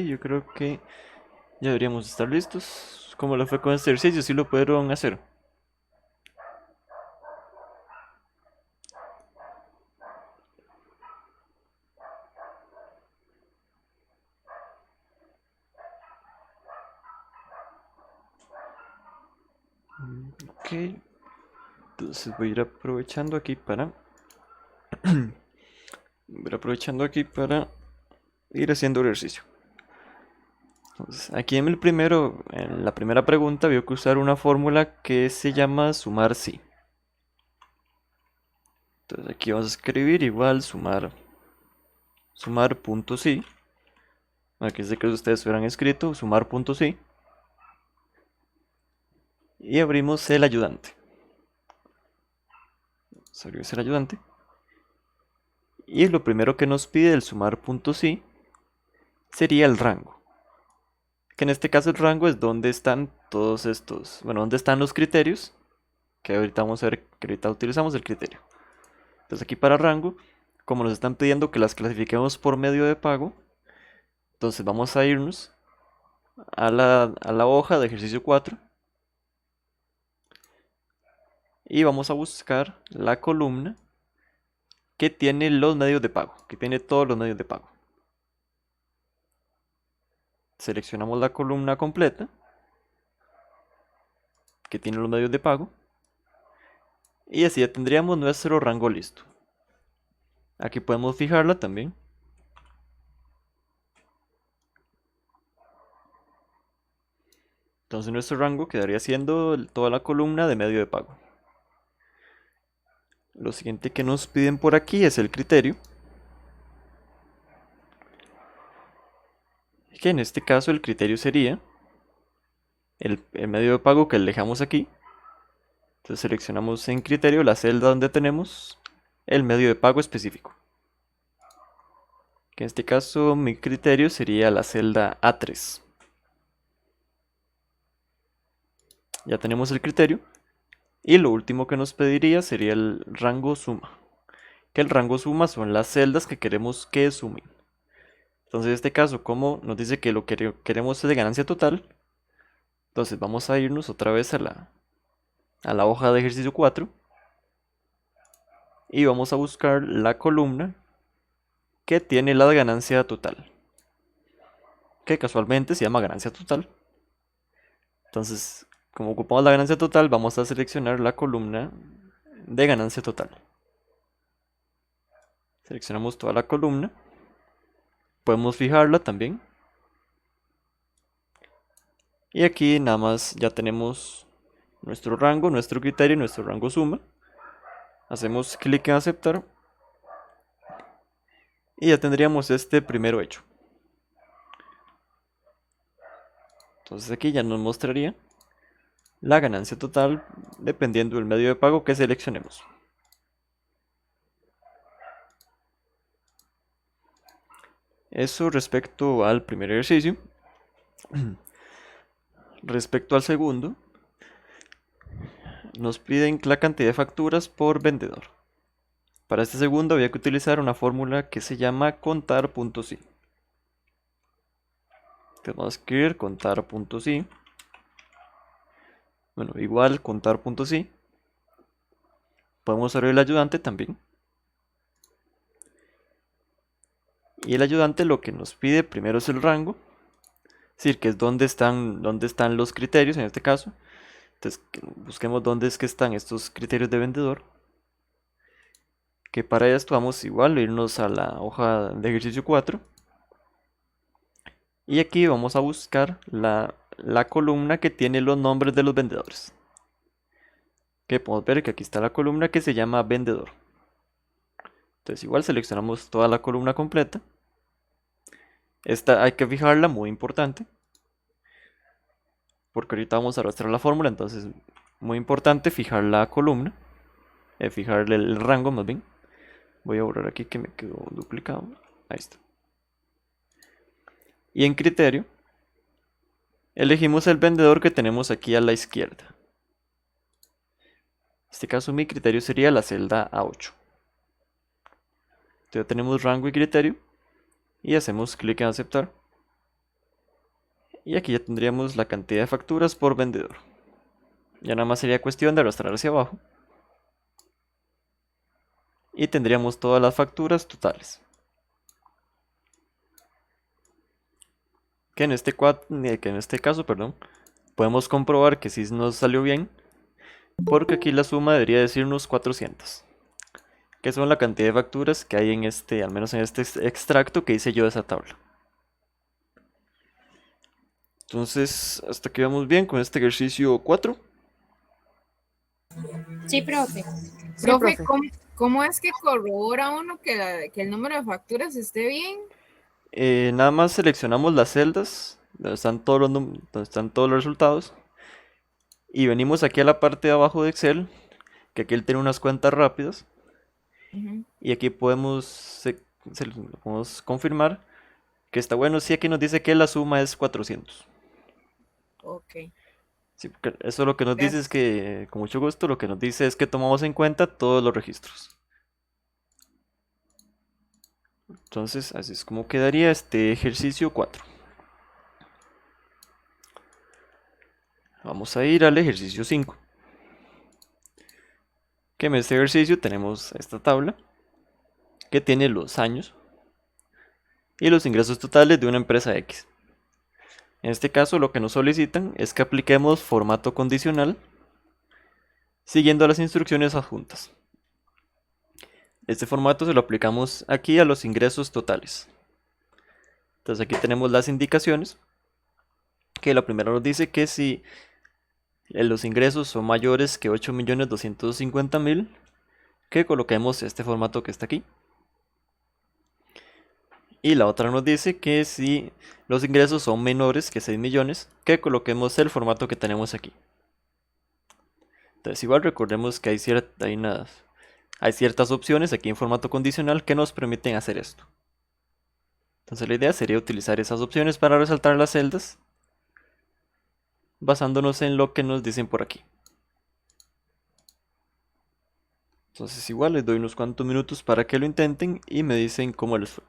yo creo que ya deberíamos estar listos. ¿Cómo le fue con este ejercicio? ¿Sí lo pudieron hacer? Ok, entonces voy a ir aprovechando aquí para ir haciendo el ejercicio. Entonces, aquí en la primera pregunta, veo que usar una fórmula que se llama sumar sí. Entonces aquí vamos a escribir igual sumar punto sí. Aquí sé que ustedes hubieran escrito sumar punto sí. Y abrimos el ayudante. Abrimos el ayudante. Y lo primero que nos pide el sumar punto sí sería el rango. Que en este caso el rango es donde están todos estos, bueno, donde están los criterios. Que ahorita vamos a ver que ahorita utilizamos el criterio. Entonces aquí para rango, como nos están pidiendo que las clasifiquemos por medio de pago, entonces vamos a irnos a la hoja de ejercicio 4 y vamos a buscar la columna que tiene los medios de pago, que tiene todos los medios de pago. Seleccionamos la columna completa que tiene los medios de pago y así ya tendríamos nuestro rango listo. Aquí podemos fijarla también. Entonces nuestro rango quedaría siendo toda la columna de medio de pago. Lo siguiente que nos piden por aquí es el criterio. Que en este caso el criterio sería el medio de pago que dejamos aquí. Entonces seleccionamos en criterio la celda donde tenemos el medio de pago específico. Que en este caso mi criterio sería la celda A3. Ya tenemos el criterio. Y lo último que nos pediría sería el rango suma. Que el rango suma son las celdas que queremos que sumen. Entonces en este caso, como nos dice que lo que queremos es de ganancia total, entonces vamos a irnos otra vez a la hoja de ejercicio 4 y vamos a buscar la columna que tiene la ganancia total, que casualmente se llama ganancia total. Entonces, como ocupamos la ganancia total, vamos a seleccionar la columna de ganancia total. Seleccionamos toda la columna. Podemos fijarla también. Y aquí nada más ya tenemos nuestro rango, nuestro criterio, nuestro rango suma. Hacemos clic en aceptar. Y ya tendríamos este primero hecho. Entonces aquí ya nos mostraría la ganancia total dependiendo del medio de pago que seleccionemos. Eso respecto al primer ejercicio. Respecto al segundo, nos piden la cantidad de facturas por vendedor. Para este segundo había que utilizar una fórmula que se llama contar.si. Vamos a escribir contar.si. Bueno, igual contar.si. Podemos abrir el ayudante también. Y el ayudante lo que nos pide primero es el rango. Es decir, que es dónde están los criterios en este caso. Entonces busquemos dónde es que están estos criterios de vendedor. Que para esto vamos igual a irnos a la hoja de ejercicio 4. Y aquí vamos a buscar la columna que tiene los nombres de los vendedores. Que podemos ver que aquí está la columna que se llama vendedor. Entonces igual seleccionamos toda la columna completa. Esta hay que fijarla, muy importante. Porque ahorita vamos a arrastrar la fórmula, entonces muy importante fijar la columna. Fijar el rango más bien. Voy a borrar aquí que me quedó duplicado. Ahí está. Y en criterio, elegimos el vendedor que tenemos aquí a la izquierda. En este caso mi criterio sería la celda A8. Entonces ya tenemos rango y criterio. Y hacemos clic en aceptar. Y aquí ya tendríamos la cantidad de facturas por vendedor. Ya nada más sería cuestión de arrastrar hacia abajo. Y tendríamos todas las facturas totales. Que en este caso, perdón, podemos comprobar que sí nos salió bien. Porque aquí la suma debería decirnos 400. Que son la cantidad de facturas que hay en este, al menos en este extracto que hice yo de esa tabla. Entonces, hasta aquí vamos bien con este ejercicio 4. Sí, profe. Sí, Profe, profe. ¿cómo es que corrobora uno que el número de facturas esté bien? Nada más seleccionamos las celdas donde están donde están todos los resultados. Y venimos aquí a la parte de abajo de Excel, que aquí él tiene unas cuentas rápidas. Ujú. Y aquí podemos confirmar que está bueno. Sí, aquí nos dice que la suma es 400. Ok, Sí, porque eso lo que nos dice es gracias. que, con mucho gusto, lo que nos dice es que tomamos en cuenta todos los registros. Entonces, así es como quedaría este ejercicio 4. Vamos a ir al ejercicio 5. Que en este ejercicio tenemos esta tabla que tiene los años y los ingresos totales de una empresa X. En este caso, lo que nos solicitan es que apliquemos formato condicional siguiendo las instrucciones adjuntas. Este formato se lo aplicamos aquí a los ingresos totales. Entonces aquí tenemos las indicaciones, que la primera nos dice que si los ingresos son mayores que 8.250.000, que coloquemos este formato que está aquí. Y la otra nos dice que si los ingresos son menores que 6 millones, que coloquemos el formato que tenemos aquí. Entonces igual recordemos que hay ciertas opciones aquí en formato condicional que nos permiten hacer esto. Entonces la idea sería utilizar esas opciones para resaltar las celdas basándonos en lo que nos dicen por aquí. Entonces igual les doy unos cuantos minutos para que lo intenten y me dicen cómo les fue.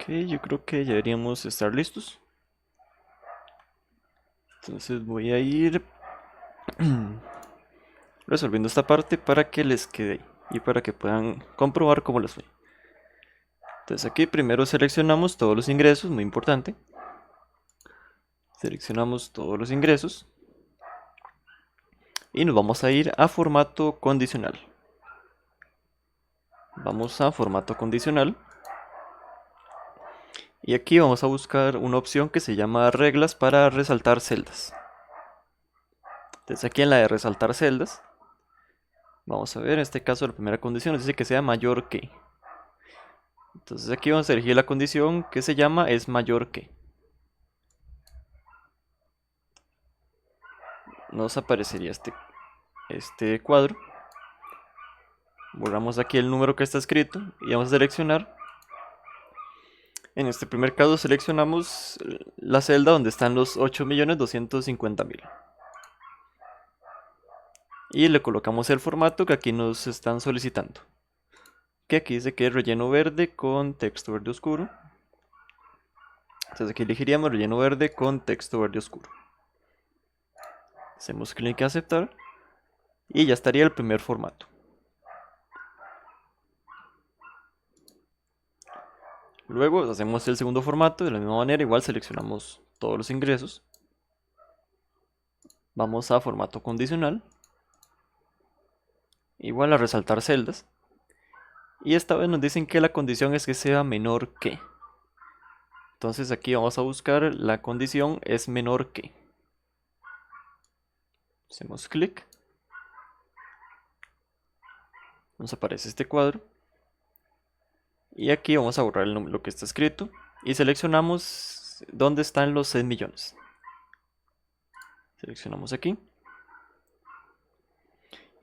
Ok, yo creo que ya deberíamos estar listos. Entonces voy a ir resolviendo esta parte para que les quede ahí y para que puedan comprobar cómo les fue. Entonces aquí primero seleccionamos todos los ingresos, muy importante. Seleccionamos todos los ingresos y nos vamos a ir a formato condicional. Vamos a formato condicional y aquí vamos a buscar una opción que se llama reglas para resaltar celdas. Entonces aquí en la de resaltar celdas, vamos a ver, en este caso la primera condición nos dice que sea mayor que. Entonces aquí vamos a elegir la condición que se llama es mayor que. Nos aparecería este cuadro. Borramos aquí el número que está escrito y vamos a seleccionar. En este primer caso seleccionamos la celda donde están los 8.250.000. Y le colocamos el formato que aquí nos están solicitando. Que aquí dice que es relleno verde con texto verde oscuro. Entonces aquí elegiríamos relleno verde con texto verde oscuro. Hacemos clic en aceptar. Y ya estaría el primer formato. Luego hacemos el segundo formato de la misma manera, igual seleccionamos todos los ingresos. Vamos a formato condicional. Igual a resaltar celdas. Y esta vez nos dicen que la condición es que sea menor que. Entonces aquí vamos a buscar la condición es menor que. Hacemos clic. Nos aparece este cuadro. Y aquí vamos a borrar lo que está escrito. Y seleccionamos dónde están los 6 millones. Seleccionamos aquí.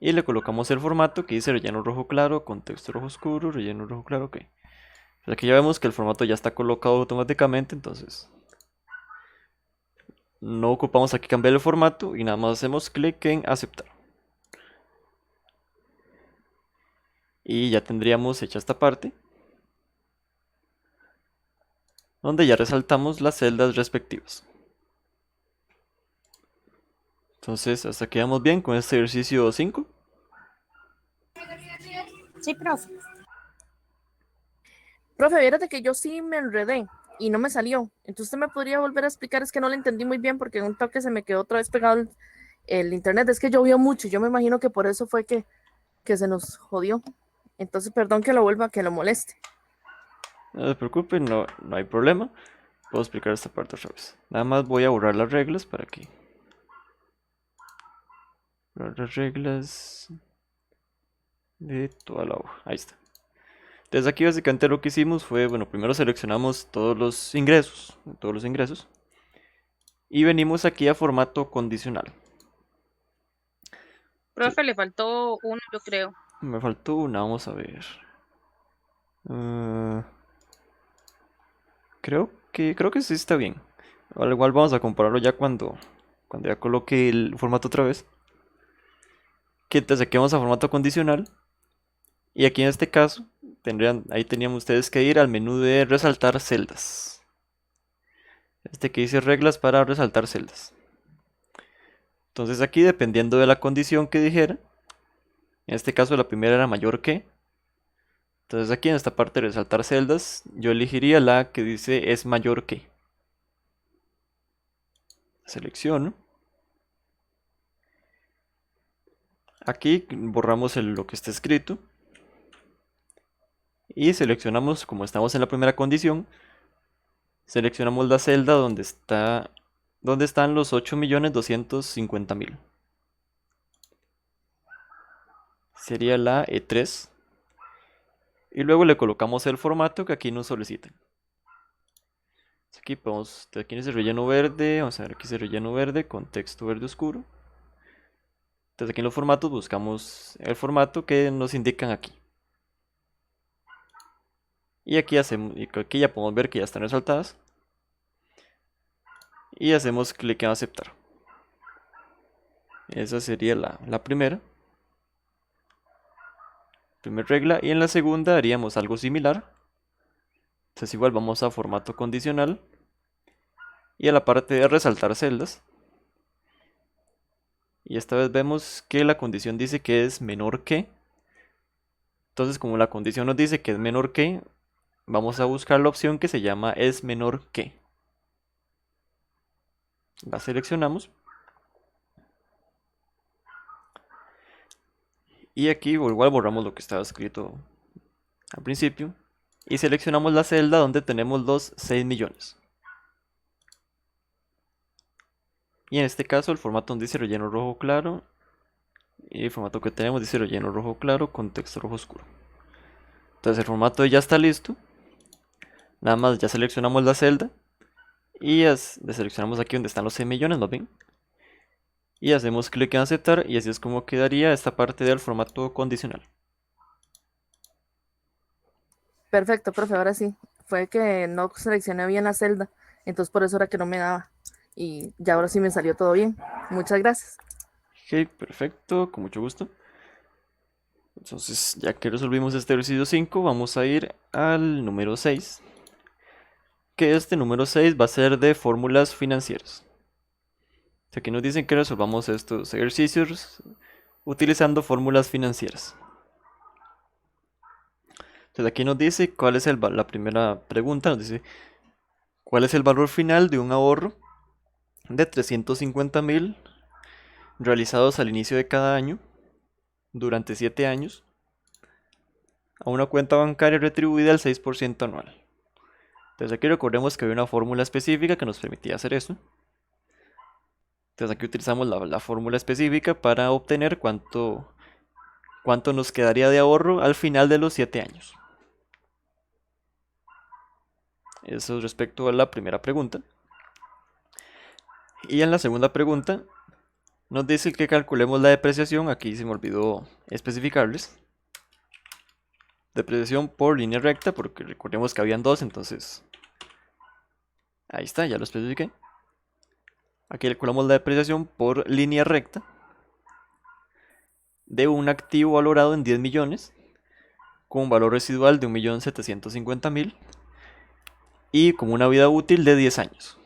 Y le colocamos el formato que dice relleno rojo claro, contexto rojo oscuro, relleno rojo claro, ok. Pues aquí ya vemos que el formato ya está colocado automáticamente, entonces no ocupamos aquí cambiar el formato y nada más hacemos clic en aceptar. Y ya tendríamos hecha esta parte, donde ya resaltamos las celdas respectivas. Entonces, hasta aquí vamos bien con este ejercicio 5. Sí, profe. Profe, fíjate que yo sí me enredé y no me salió. Entonces usted me podría volver a explicar, es que no lo entendí muy bien porque en un toque se me quedó otra vez pegado el internet. Es que llovió mucho, yo me imagino que por eso fue que se nos jodió. Entonces, perdón que lo vuelva, que lo moleste. No se preocupen, no hay problema. Puedo explicar esta parte otra vez. Nada más voy a borrar las reglas para que... Borrar las reglas de toda la hoja. Ahí está. Entonces aquí básicamente lo que hicimos fue, bueno, primero seleccionamos todos los ingresos. Y venimos aquí a formato condicional. Profe, le faltó uno, yo creo. Me faltó una, vamos a ver. Creo que sí está bien. Al igual vamos a compararlo ya cuando ya coloque el formato otra vez. Que entonces aquí vamos a formato condicional. Y aquí en este caso, ahí teníamos ustedes que ir al menú de resaltar celdas. Este que dice reglas para resaltar celdas. Entonces aquí dependiendo de la condición que dijera. En este caso la primera era mayor que. Entonces aquí en esta parte de resaltar celdas, yo elegiría la que dice es mayor que. Selecciono. Aquí borramos lo que está escrito. Y seleccionamos, como estamos en la primera condición, seleccionamos la celda donde están los 8.250.000. Sería la E3. Y luego le colocamos el formato que aquí nos solicitan. Aquí dice relleno verde, vamos a ver aquí dice relleno verde con texto verde oscuro. Entonces aquí en los formatos buscamos el formato que nos indican aquí. Y aquí ya podemos ver que ya están resaltadas. Y hacemos clic en aceptar. Esa sería la primera regla. Y en la segunda haríamos algo similar. Entonces igual vamos a formato condicional y a la parte de resaltar celdas. Y esta vez vemos que la condición dice que es menor que. Entonces como la condición nos dice que es menor que, vamos a buscar la opción que se llama es menor que. La seleccionamos. Y aquí igual borramos lo que estaba escrito al principio. Y seleccionamos la celda donde tenemos los 6 millones. Y en este caso el formato nos dice relleno rojo claro. Y el formato que tenemos dice relleno rojo claro con texto rojo oscuro. Entonces el formato ya está listo. Nada más ya seleccionamos la celda. Y deseleccionamos aquí donde están los 6 millones, más bien. Y hacemos clic en aceptar y así es como quedaría esta parte del formato condicional. Perfecto, profe, ahora sí. Fue que no seleccioné bien la celda, entonces por eso era que no me daba. Y ya ahora sí me salió todo bien. Muchas gracias. Ok, perfecto, con mucho gusto. Entonces, ya que resolvimos este ejercicio 5, vamos a ir al número 6. Que este número 6 va a ser de fórmulas financieras. Aquí nos dicen que resolvamos estos ejercicios utilizando fórmulas financieras. Entonces aquí nos dice cuál es la primera pregunta, nos dice cuál es el valor final de un ahorro de 350.000 realizados al inicio de cada año durante 7 años a una cuenta bancaria retribuida al 6% anual. Entonces aquí recordemos que había una fórmula específica que nos permitía hacer eso. Entonces aquí utilizamos la fórmula específica para obtener cuánto nos quedaría de ahorro al final de los 7 años. Eso es respecto a la primera pregunta. Y en la segunda pregunta nos dice que calculemos la depreciación. Aquí se me olvidó especificarles. Depreciación por línea recta, porque recordemos que habían dos, entonces ahí está, ya lo especifiqué. Aquí calculamos la depreciación por línea recta de un activo valorado en 10 millones con un valor residual de 1.750.000 y con una vida útil de 10 años.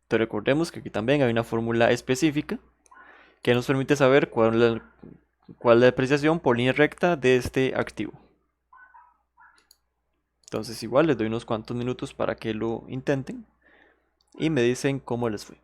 Entonces recordemos que aquí también hay una fórmula específica que nos permite saber cuál es la depreciación por línea recta de este activo. Entonces igual les doy unos cuantos minutos para que lo intenten y me dicen cómo les fue.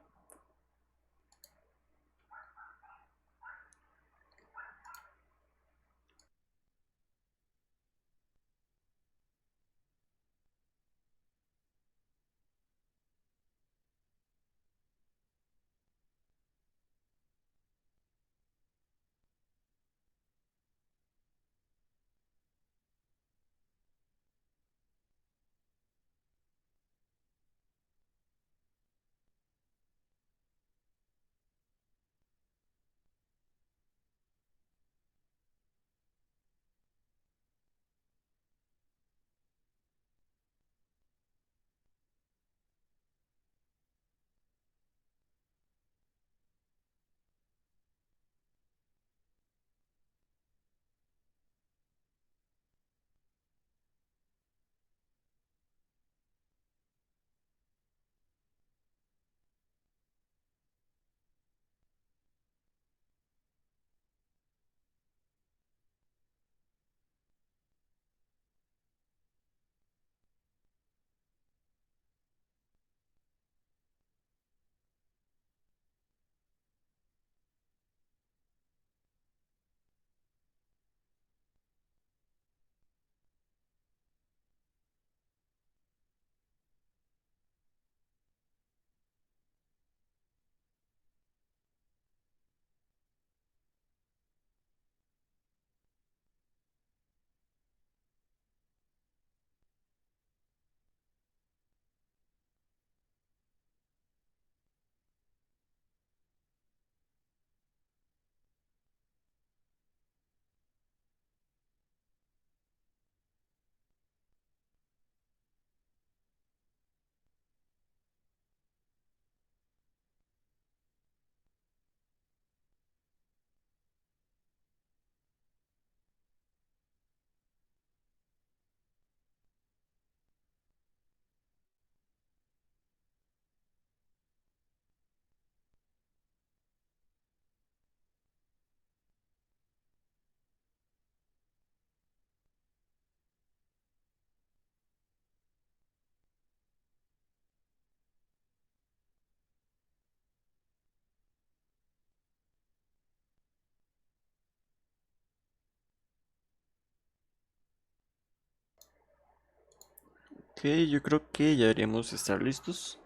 Ok, yo creo que ya deberíamos estar listos.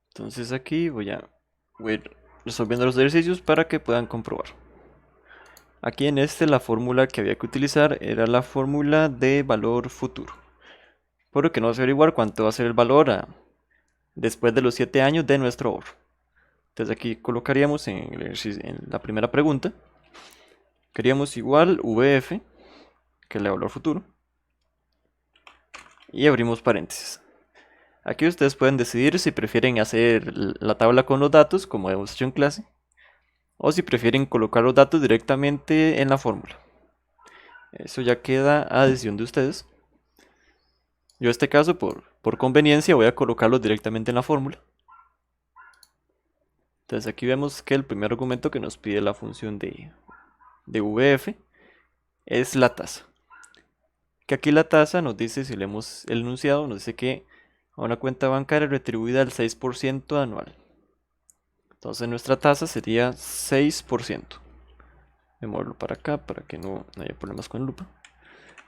Entonces aquí voy a ir resolviendo los ejercicios para que puedan comprobar. Aquí en este la fórmula que había que utilizar era la fórmula de valor futuro. Porque no vamos a averiguar cuánto va a ser el valor después de los 7 años de nuestro ahorro. Entonces aquí colocaríamos en la primera pregunta, queríamos igual VF, que es el valor futuro, y abrimos paréntesis. Aquí ustedes pueden decidir si prefieren hacer la tabla con los datos, como hemos hecho en clase, o si prefieren colocar los datos directamente en la fórmula. Eso ya queda a decisión de ustedes. Yo en este caso, por conveniencia, voy a colocarlos directamente en la fórmula. Entonces aquí vemos que el primer argumento que nos pide la función de VF es la tasa. Que aquí la tasa nos dice, si leemos el enunciado, nos dice que a una cuenta bancaria retribuida al 6% anual. Entonces nuestra tasa sería 6%. Voy a moverlo para acá para que no haya problemas con el lupa.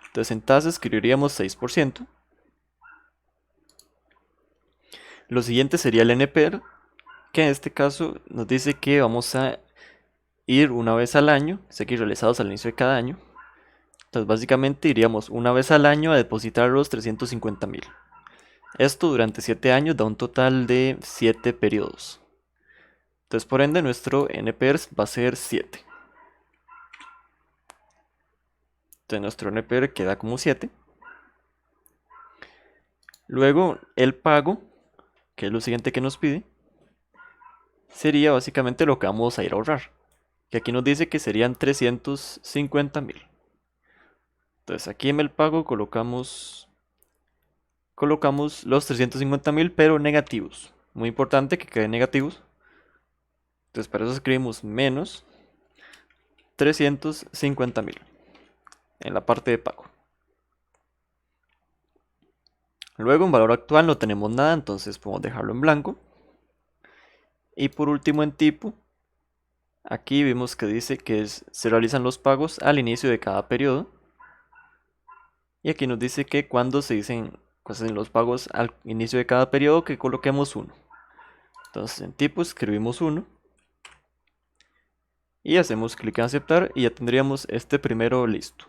Entonces en tasa escribiríamos 6%. Lo siguiente sería el NPR, que en este caso nos dice que vamos a ir una vez al año, aquí realizados al inicio de cada año. Entonces básicamente iríamos una vez al año a depositar los 350.000. Esto durante 7 años da un total de 7 periodos. Entonces por ende nuestro NPR va a ser 7. Entonces nuestro NPR queda como 7. Luego el pago, que es lo siguiente que nos pide, sería básicamente lo que vamos a ir a ahorrar. Que aquí nos dice que serían 350.000. Entonces aquí en el pago colocamos los 350.000 pero negativos. Muy importante que queden negativos. Entonces para eso escribimos menos 350.000 en la parte de pago. Luego en valor actual no tenemos nada, entonces podemos dejarlo en blanco. Y por último en tipo, aquí vimos que dice que se realizan los pagos al inicio de cada periodo. Y aquí nos dice que cuando se hacen los pagos al inicio de cada periodo, que coloquemos 1. Entonces en tipo escribimos 1. Y hacemos clic en aceptar y ya tendríamos este primero listo.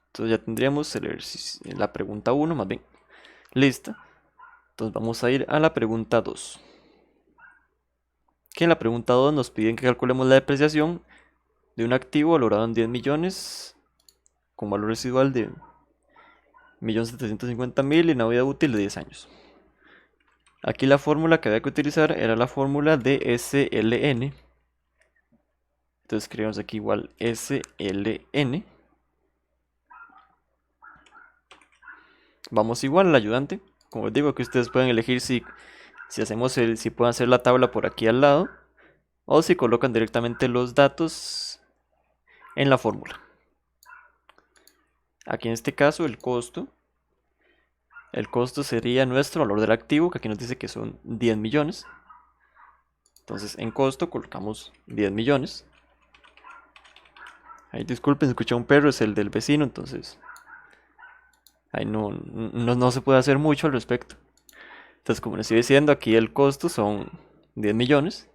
Entonces ya tendríamos la pregunta 1 más bien lista. Entonces vamos a ir a la pregunta 2. Que en la pregunta 2 nos piden que calculemos la depreciación de un activo valorado en 10 millones con valor residual de 1.750.000 y una vida útil de 10 años. Aquí la fórmula que había que utilizar era la fórmula de SLN. Entonces escribimos aquí igual SLN. Vamos igual al ayudante. Como les digo, que ustedes pueden elegir si pueden hacer la tabla por aquí al lado o si colocan directamente los datos en la fórmula. Aquí en este caso el costo sería nuestro valor del activo, que aquí nos dice que son 10 millones. Entonces en costo colocamos 10 millones. Ahí disculpen, escuché un perro, es el del vecino, entonces ahí no se puede hacer mucho al respecto. Entonces como les estoy diciendo, aquí el costo son 10 millones.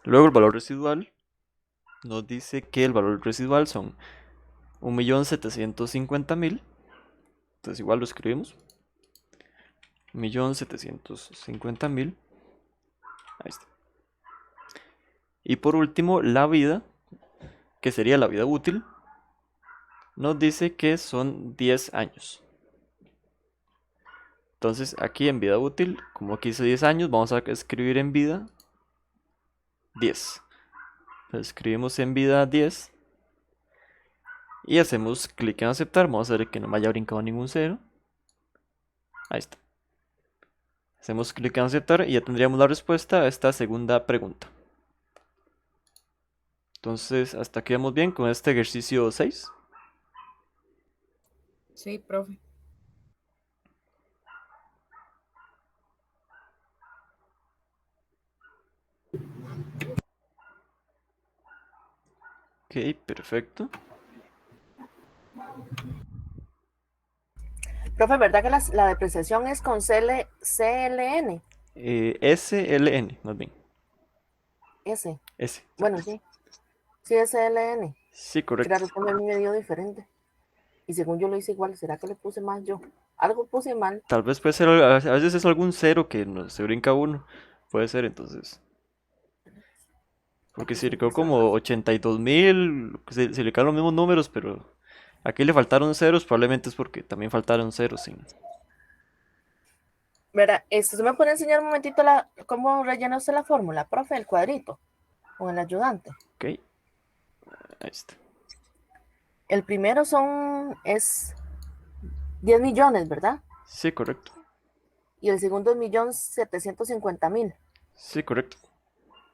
Luego el valor residual nos dice que el valor residual son 1.750.000. Entonces igual lo escribimos. 1.750.000. Ahí está. Y por último, la vida, que sería la vida útil, nos dice que son 10 años. Entonces aquí en vida útil, como aquí dice 10 años, vamos a escribir en vida 10. Entonces escribimos en vida 10. Y hacemos clic en aceptar. Vamos a ver que no me haya brincado ningún cero. Ahí está. Hacemos clic en aceptar y ya tendríamos la respuesta a esta segunda pregunta. Entonces, hasta aquí vamos bien con este ejercicio 6. Sí, profe. Ok, perfecto. Profe, ¿verdad que la depreciación es con CLN? SLN, más bien. S. S. Bueno, Exacto. sí. Sí, es CLN. Sí, correcto. Claro, que a mí me dio diferente. Y según yo lo hice igual, ¿será que le puse mal yo? Algo puse mal. Tal vez puede ser, a veces es algún cero que se brinca uno. Puede ser entonces. Porque Aquí si sí le quedó puse como 82.000, se le quedan los mismos números, pero aquí le faltaron ceros, probablemente es porque también faltaron ceros. Sí. ¿Verdad? ¿Usted me puede enseñar un momentito cómo rellena usted la fórmula, profe, el cuadrito? Con el ayudante. Ok, ahí está. El primero es 10 millones, ¿verdad? Sí, correcto. Y el segundo es 1.750.000. Sí, correcto.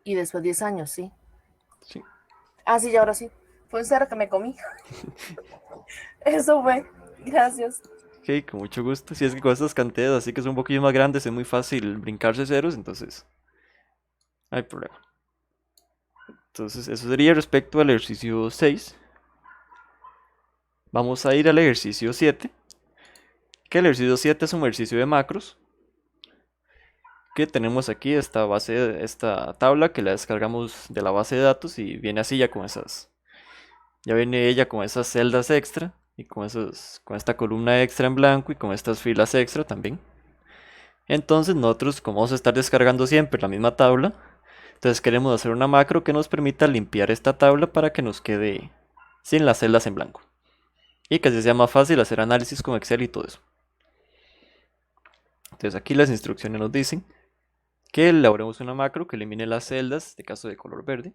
Y después 10 años, sí. Sí. Ah, sí, y ahora sí. Fue un cero que me comí. Eso fue. Gracias. Ok, con mucho gusto. Si es que con estas cantidades así que son un poquillo más grandes, es muy fácil brincarse ceros, entonces no hay problema. Entonces, eso sería respecto al ejercicio 6. Vamos a ir al ejercicio 7, que el ejercicio 7 es un ejercicio de macros, que tenemos aquí esta tabla que la descargamos de la base de datos y viene así ya viene ella con esas celdas extra y con esta columna extra en blanco y con estas filas extra también. Entonces nosotros, como vamos a estar descargando siempre la misma tabla, entonces queremos hacer una macro que nos permita limpiar esta tabla para que nos quede sin las celdas en blanco. Y que así sea más fácil hacer análisis con Excel y todo eso. Entonces aquí las instrucciones nos dicen que elaboremos una macro que elimine las celdas, en este caso de color verde.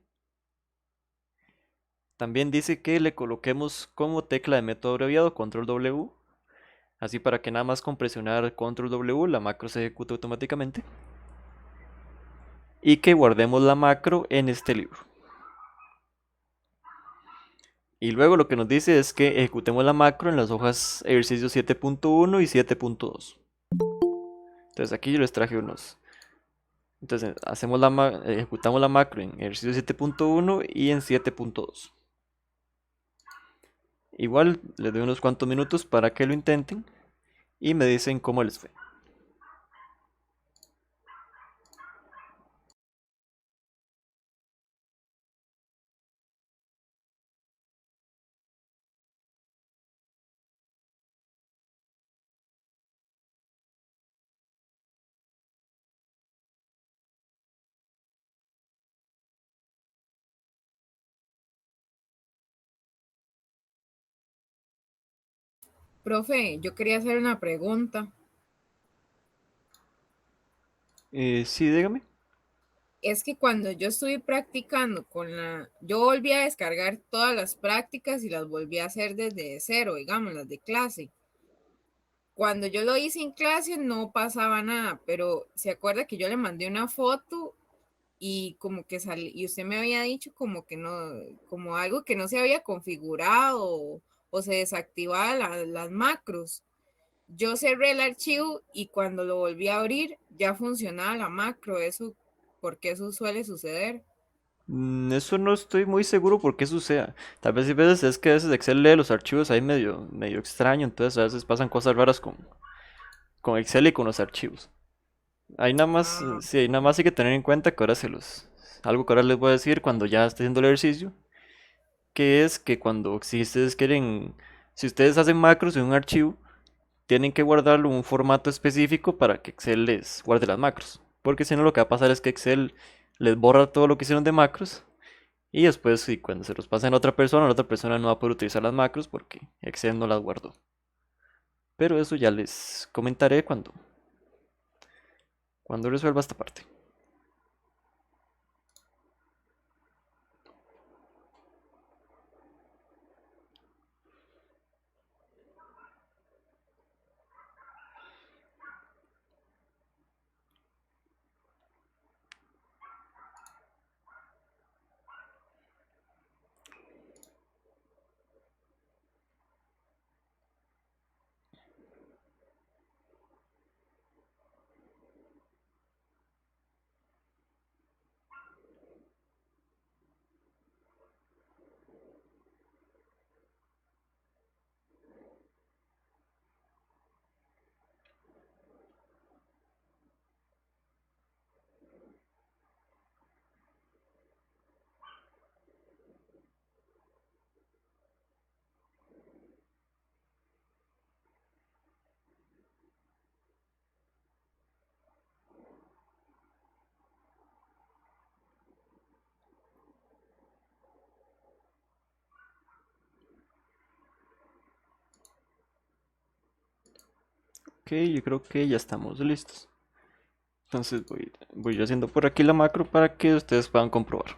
También dice que le coloquemos como tecla de método abreviado control W, así para que nada más con presionar control W la macro se ejecute automáticamente. Y que guardemos la macro en este libro. Y luego lo que nos dice es que ejecutemos la macro en las hojas ejercicio 7.1 y 7.2. Entonces aquí yo les traje unos. Entonces ejecutamos la macro en ejercicio 7.1 y en 7.2. Igual les doy unos cuantos minutos para que lo intenten y me dicen cómo les fue. Profe, yo quería hacer una pregunta. Sí, dígame. Es que cuando yo estuve practicando yo volví a descargar todas las prácticas y las volví a hacer desde cero, digamos, las de clase. Cuando yo lo hice en clase no pasaba nada, pero se acuerda que yo le mandé una foto y como que y usted me había dicho como que no, como algo que no se había configurado o se desactivaba las macros. Yo cerré el archivo y cuando lo volví a abrir ya funcionaba la macro, eso, porque eso suele suceder. Eso no estoy muy seguro por qué suceda. Tal vez hay veces es que a veces Excel lee los archivos ahí medio extraño, entonces a veces pasan cosas raras con Excel y con los archivos. Ahí nada más, Ah, sí, ahí nada más hay que tener en cuenta que algo que ahora les voy a decir cuando ya esté haciendo el ejercicio, que es que si ustedes quieren, si ustedes hacen macros en un archivo, tienen que guardarlo en un formato específico para que Excel les guarde las macros. Porque si no, lo que va a pasar es que Excel les borra todo lo que hicieron de macros y después, si cuando se los pasen a otra persona, la otra persona no va a poder utilizar las macros porque Excel no las guardó. Pero eso ya les comentaré cuando resuelva esta parte. Ok, yo creo que ya estamos listos. Entonces voy yo haciendo por aquí la macro para que ustedes puedan comprobar.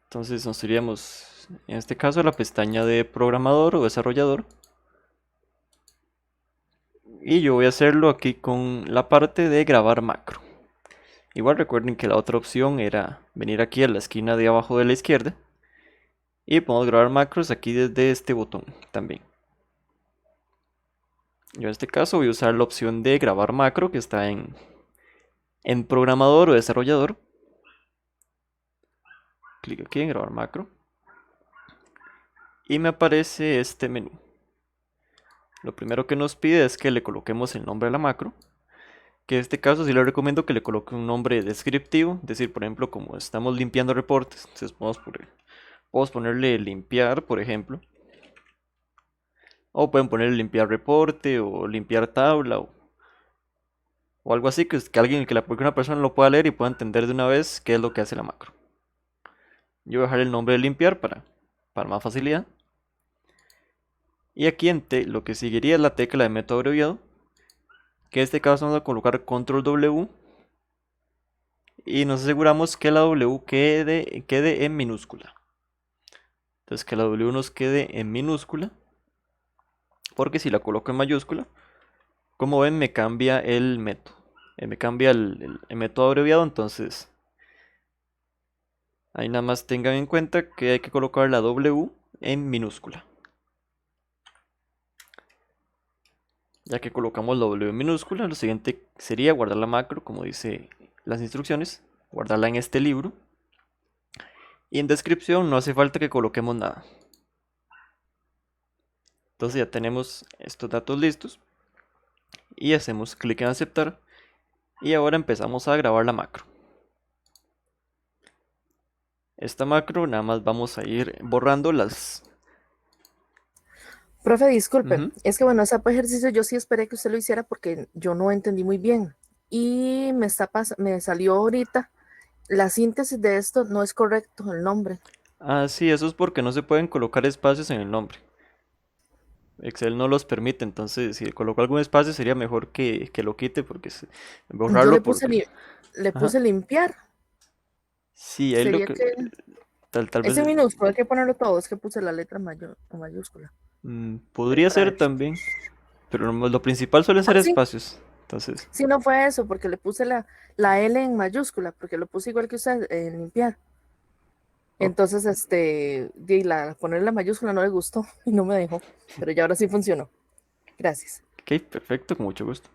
Entonces nos iríamos, en este caso, a la pestaña de programador o desarrollador. Y yo voy a hacerlo aquí con la parte de grabar macro. Igual recuerden que la otra opción era venir aquí a la esquina de abajo de la izquierda. Y podemos grabar macros aquí desde este botón también. Yo en este caso voy a usar la opción de grabar macro que está en programador o desarrollador. Clic aquí en grabar macro. Y me aparece este menú. Lo primero que nos pide es que le coloquemos el nombre a la macro. Que en este caso sí le recomiendo que le coloque un nombre descriptivo. Es decir, por ejemplo, como estamos limpiando reportes. Entonces podemos ponerle limpiar, por ejemplo. O pueden ponerle limpiar reporte o limpiar tabla o algo así que una persona lo pueda leer y pueda entender de una vez qué es lo que hace la macro. Yo voy a dejar el nombre de limpiar para más facilidad. Y aquí lo que seguiría es la tecla de método abreviado, que en este caso vamos a colocar control W y nos aseguramos que la W quede en minúscula. Entonces que la W nos quede en minúscula, porque si la coloco en mayúscula, como ven me cambia el método, me cambia el método abreviado. Entonces ahí nada más tengan en cuenta que hay que colocar la W en minúscula. Ya que colocamos la W en minúscula, lo siguiente sería guardar la macro, como dice las instrucciones, guardarla en este libro. Y en descripción no hace falta que coloquemos nada. Entonces ya tenemos estos datos listos. Y hacemos clic en aceptar. Y ahora empezamos a grabar la macro. Esta macro nada más vamos a ir borrando las... Profe, disculpe, Ujú. es que bueno, ese ejercicio yo sí esperé que usted lo hiciera porque yo no entendí muy bien. Y me salió ahorita, la síntesis de esto no es correcto, el nombre. Ah, sí, eso es porque no se pueden colocar espacios en el nombre. Excel no los permite, entonces si coloco algún espacio sería mejor que lo quite porque Yo borrarlo le puse, porque... le Ajá. puse limpiar, Sí, ahí lo sería que... que Tal vez... ese minúsculo hay que ponerlo todo, es que puse la letra mayúscula. podría ser Trae. también, pero lo principal suelen ser Ah, sí, espacios. Entonces, sí, no fue eso, porque le puse la L en mayúscula, porque lo puse igual que usted, en limpiar. ok, Entonces, poner la mayúscula no le gustó y no me dejó, pero ya ahora sí funcionó. Gracias. perfecto, con mucho gusto.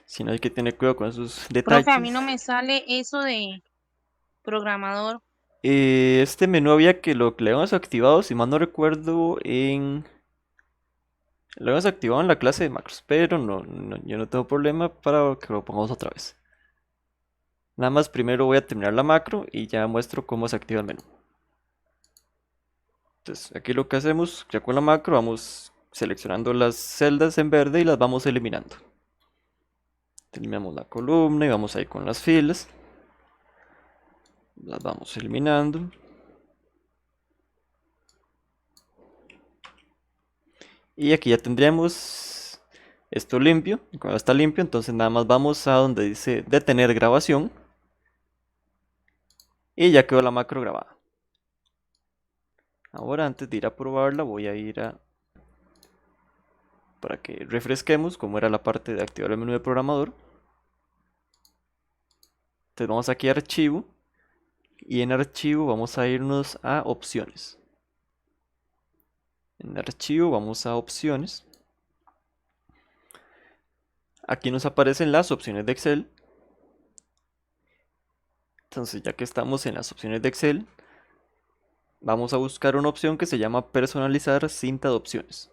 Si no hay que tener cuidado con esos Profe, a mí detalles. no me sale eso de programador. Este menú había que lo habíamos activado, si mal no recuerdo, lo habíamos activado en la clase de macros, pero yo no tengo problema para que lo pongamos otra vez. Nada más primero voy a terminar la macro y ya muestro cómo se activa el menú. Entonces aquí lo que hacemos, ya con la macro, vamos seleccionando las celdas en verde y las vamos eliminando. Eliminamos la columna y vamos ahí con las filas. Las vamos eliminando. Y aquí ya tendríamos esto limpio. Y cuando está limpio, entonces nada más vamos a donde dice detener grabación. Y ya quedó la macro grabada. Ahora antes de ir a probarla voy a ir para que refresquemos como era la parte de activar el menú de programador. Entonces vamos aquí a archivo. Y en archivo vamos a irnos a opciones. En archivo vamos a opciones. Aquí nos aparecen las opciones de Excel. Entonces ya que estamos en las opciones de Excel, vamos a buscar una opción que se llama personalizar cinta de opciones.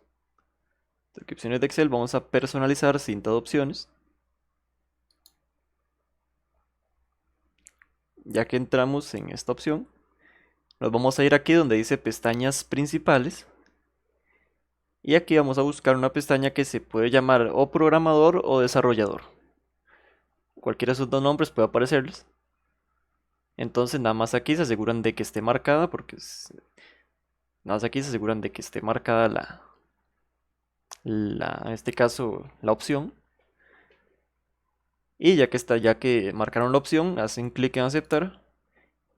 Entonces, en opciones de Excel vamos a personalizar cinta de opciones. Ya que entramos en esta opción, nos vamos a ir aquí donde dice pestañas principales. Y aquí vamos a buscar una pestaña que se puede llamar o programador o desarrollador. Cualquiera de esos dos nombres puede aparecerles. Entonces nada más aquí se aseguran de que esté marcada porque nada más aquí se aseguran de que esté marcada en este caso, la opción. Y ya que marcaron la opción, hacen clic en aceptar.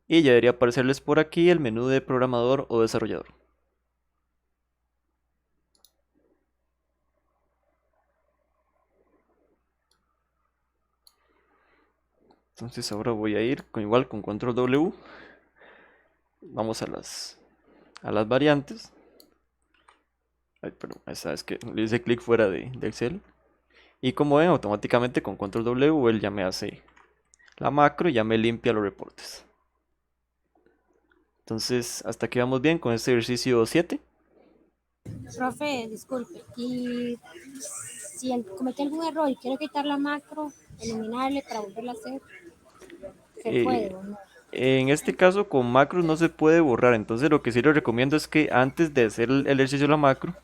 Y ya debería aparecerles por aquí el menú de programador o desarrollador. Entonces ahora voy a ir igual con control W. Vamos a las variantes. Ay, perdón, esa es que le hice clic fuera de Excel. Y como ven, automáticamente con control W él ya me hace la macro y ya me limpia los reportes. Entonces, hasta aquí vamos bien con este ejercicio 7. Profe, disculpe, y si cometí algún error y quiero quitar la macro, eliminarle para volverla a hacer, ¿se puede Eh, o no? en este caso con macros no se puede borrar, entonces lo que sí les recomiendo es que antes de hacer el ejercicio de la macro,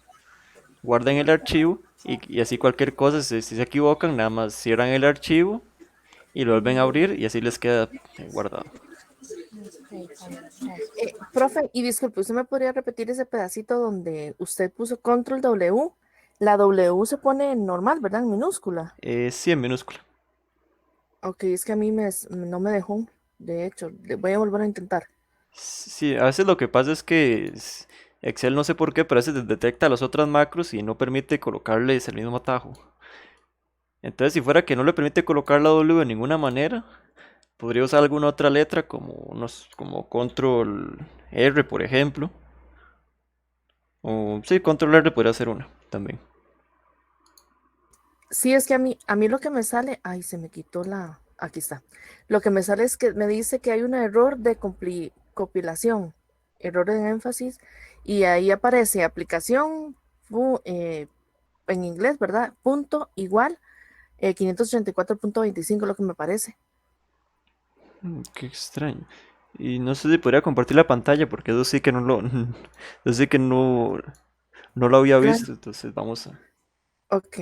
guarden el archivo y así cualquier cosa, si se equivocan, nada más cierran el archivo y lo vuelven a abrir y así les queda guardado. Ok, está bien, gracias. Profe, y disculpe, ¿usted me podría repetir ese pedacito donde usted puso control W? La W se pone normal, ¿verdad? En minúscula. Sí, en minúscula. Ok, es que a mí no me dejó. De hecho, le voy a volver a intentar. Sí, a veces lo que pasa es que Excel no sé por qué, pero a veces detecta las otras macros y no permite colocarles el mismo atajo. Entonces, si fuera que no le permite colocar la W de ninguna manera, podría usar alguna otra letra como control R, por ejemplo. O sí, control R podría ser una también. Sí, es que a mí lo que me sale, ay, se me quitó aquí está. Lo que me sale es que me dice que hay un error de compilación, error en énfasis, y ahí aparece aplicación en inglés, ¿verdad? Punto igual 584.25, lo que me parece. Qué extraño. Y no sé si podría compartir la pantalla porque eso sí que eso sí que no lo había Claro. visto. Entonces vamos a. Ok.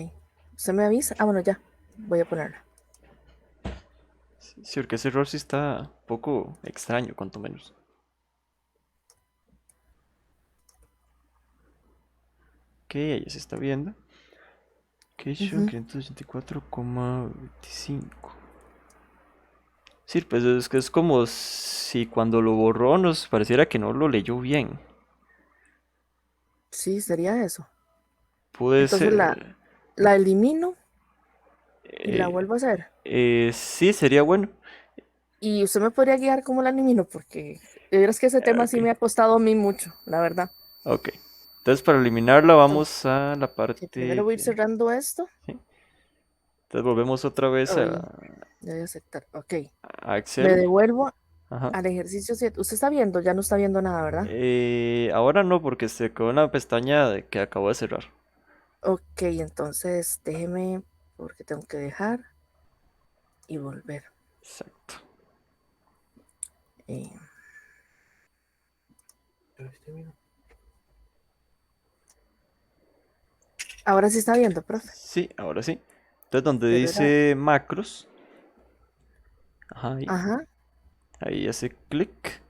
¿Usted me avisa? Ah, bueno, ya. Voy a ponerla. Sí, porque ese error sí está un poco extraño, cuanto menos. Ok, ahí se está viendo. Que son Ujú. 584,25. Sí, pues es que es como si cuando lo borró nos pareciera que no lo leyó bien. Sí, sería eso. Puede Entonces ser. la elimino y la eh, vuelvo a hacer. sí, sería bueno. Y usted me podría guiar cómo la elimino, porque de veras que ese tema Ok, sí me ha costado a mí mucho, la verdad. ok. Entonces para eliminarla Entonces, vamos a la que primero parte voy a ir que. cerrando esto. ¿Sí? Entonces volvemos otra vez Ay, ya voy a aceptar. Ok. a Me Excel. devuelvo Ajá. al ejercicio 7. Usted está viendo, ya no está viendo nada, ¿verdad? Ahora no, porque se quedó en la pestaña que acabo de cerrar. Ok, entonces déjeme, porque tengo que dejar y volver. Exacto. Eh, ahora sí está viendo, profe. Sí, ahora sí. Entonces donde Pero era. dice macros, ajá, Ajá, ahí hace clic.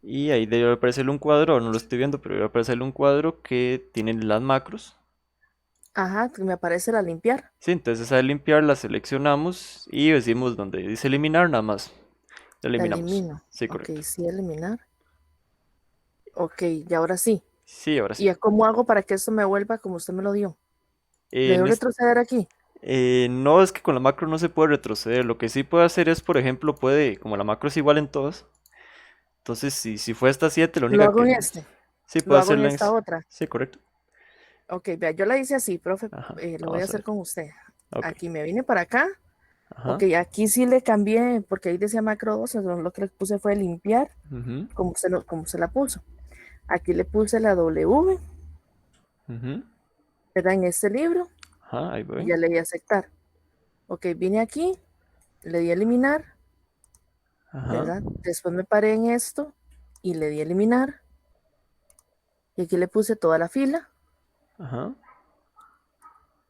Y ahí debe aparecerle un cuadro, no lo estoy viendo, pero debe aparecerle un cuadro que tiene las macros. ajá, que me aparece la limpiar. Sí, entonces al limpiar la seleccionamos y decimos donde dice eliminar, nada más. La La eliminamos. elimino. Sí, Ok, correcto. sí, eliminar. Ok, y ahora sí. Sí, ahora sí. ¿Y cómo hago para que esto me vuelva como usted me lo dio? ¿Le En debo es- retroceder aquí? no es que con la macro no se puede retroceder. Lo que sí puede hacer es, por ejemplo, como la macro es igual en todas, entonces si fue esta 7, lo Lo única hago que. en este. Sí, Lo puede hago en hacerla en. esta otra. Sí, correcto. Ok, vea, yo la hice así, profe. Ajá, Lo voy a vamos a hacer ver. con usted. Ok. Aquí me vine para acá. Ok, Ajá. aquí sí le cambié, porque ahí decía macro 2, entonces lo que le puse fue limpiar, Ujú, como se la puso. Aquí le puse la W, ujú. ¿verdad? En este libro, Ajá, ahí y voy. ya le di a aceptar. Ok, vine aquí, le di a eliminar, Ajá, ¿verdad? Después me paré en esto y le di a eliminar. Y aquí le puse toda la fila. ajá,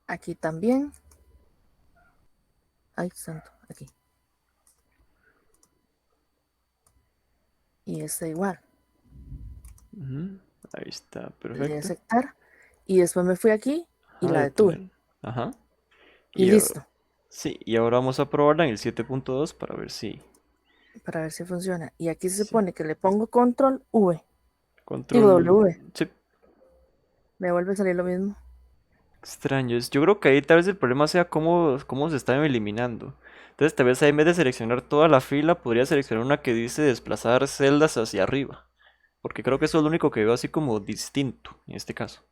Aquí también. Ay, santo, aquí. Y esta igual. ujú. Ahí está, Le di a perfecto. aceptar. y después me fui aquí y Ajá, la detuve. detener. Ajá. Y Y listo, sí, y ahora vamos a probarla en el 7.2 para ver si para ver si funciona. Y aquí se sí. supone que le pongo control V, digo Control. W, Sí, me vuelve a salir lo mismo. extraño. Yo creo que ahí tal vez el problema sea cómo se están eliminando. Entonces, tal vez ahí en vez de seleccionar toda la fila, podría seleccionar una que dice desplazar celdas hacia arriba. Porque creo que eso es lo único que veo así como distinto en este caso.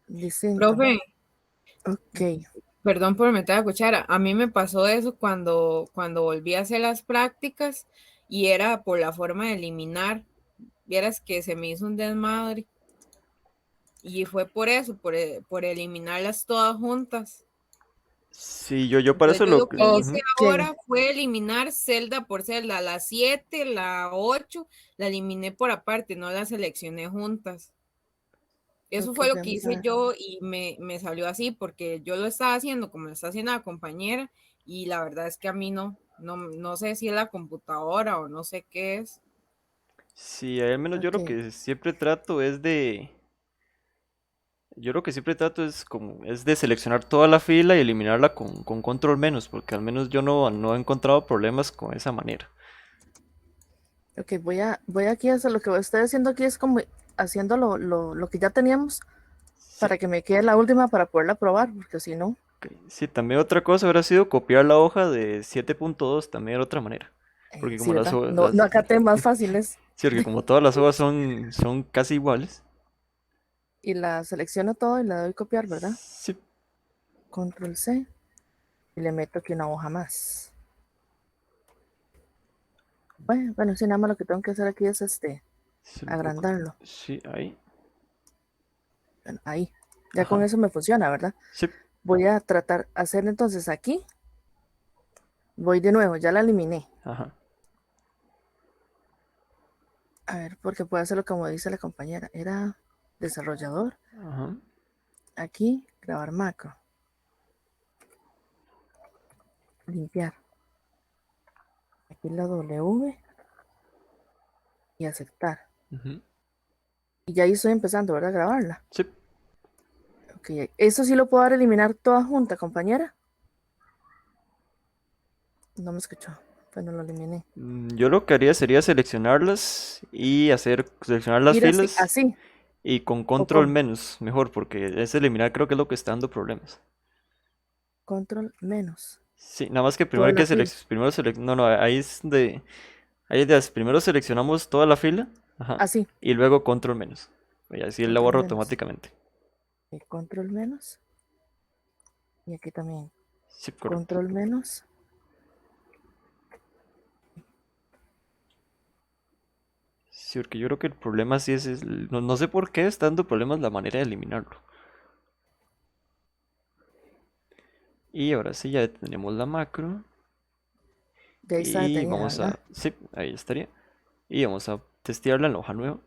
Distinto. Profe, Ok, perdón por meter la cuchara. A mí me pasó eso cuando volví a hacer las prácticas y era por la forma de eliminar. Vieras que se me hizo un desmadre. Y fue por eso, por eliminarlas todas juntas. Sí, yo para Entonces eso yo lo lo que... que hice ujú. ok, ahora fue eliminar celda por celda. La 7, la 8, la eliminé por aparte, no las seleccioné juntas. Eso ok, fue lo que vamos a hice ver. yo y me salió así porque yo lo estaba haciendo como lo está haciendo la compañera y la verdad es que a mí no sé si es la computadora o no sé qué es. Sí, al menos yo Ok, lo que siempre trato es de... Yo lo que siempre trato es de seleccionar toda la fila y eliminarla con control menos, porque al menos yo no he encontrado problemas con esa manera. ok, voy aquí a hacer lo que estoy haciendo aquí es como haciendo lo que ya teníamos Sí, para que me quede la última para poderla probar, porque si no, ok. Sí, también otra cosa habrá sido copiar la hoja de 7.2, también era otra manera. Porque sí, como las ¿verdad? hojas, No, no acaté más fáciles sí, porque como todas las hojas son casi iguales. y la selecciono todo y le doy copiar, ¿verdad? Sí, Control C y le meto aquí una hoja más. Bueno, sí, nada más lo que tengo que hacer aquí es sí, lo puedo agrandarlo. sí, ahí. Bueno, ahí. Ya con Ajá. eso me funciona, ¿verdad? Sí, Voy a tratar hacer entonces aquí. Voy de nuevo, ya la eliminé. ajá. A ver, porque puedo hacerlo como dice la compañera. Era desarrollador. Ajá. Aquí, grabar macro. Limpiar. Aquí la W y aceptar. Ujú. Y ya ahí estoy empezando, ¿verdad? A grabarla. Sí. Ok, eso sí lo puedo dar a eliminar toda junta, compañera. No me escuchó. Bueno, lo eliminé. Yo lo que haría sería seleccionarlas y seleccionar las Ir así, filas así. y con ¿O control cómo? menos, mejor, porque ese eliminar creo que es lo que está dando problemas. Control menos. Sí, nada más que primero Toda hay la que fila. no, no, primero seleccionamos toda la fila, ajá, Así. y luego control menos. Y así él la Control borra menos. automáticamente. Control menos. Y aquí también. Sí, correcto. Control menos. Sí, porque yo creo que el problema sí no sé por qué está dando problemas la manera de eliminarlo. Y ahora sí, ya tenemos la macro. De ahí está Y detenida, vamos ¿verdad? a, sí, ahí estaría. Y vamos a testearla en la hoja nueva.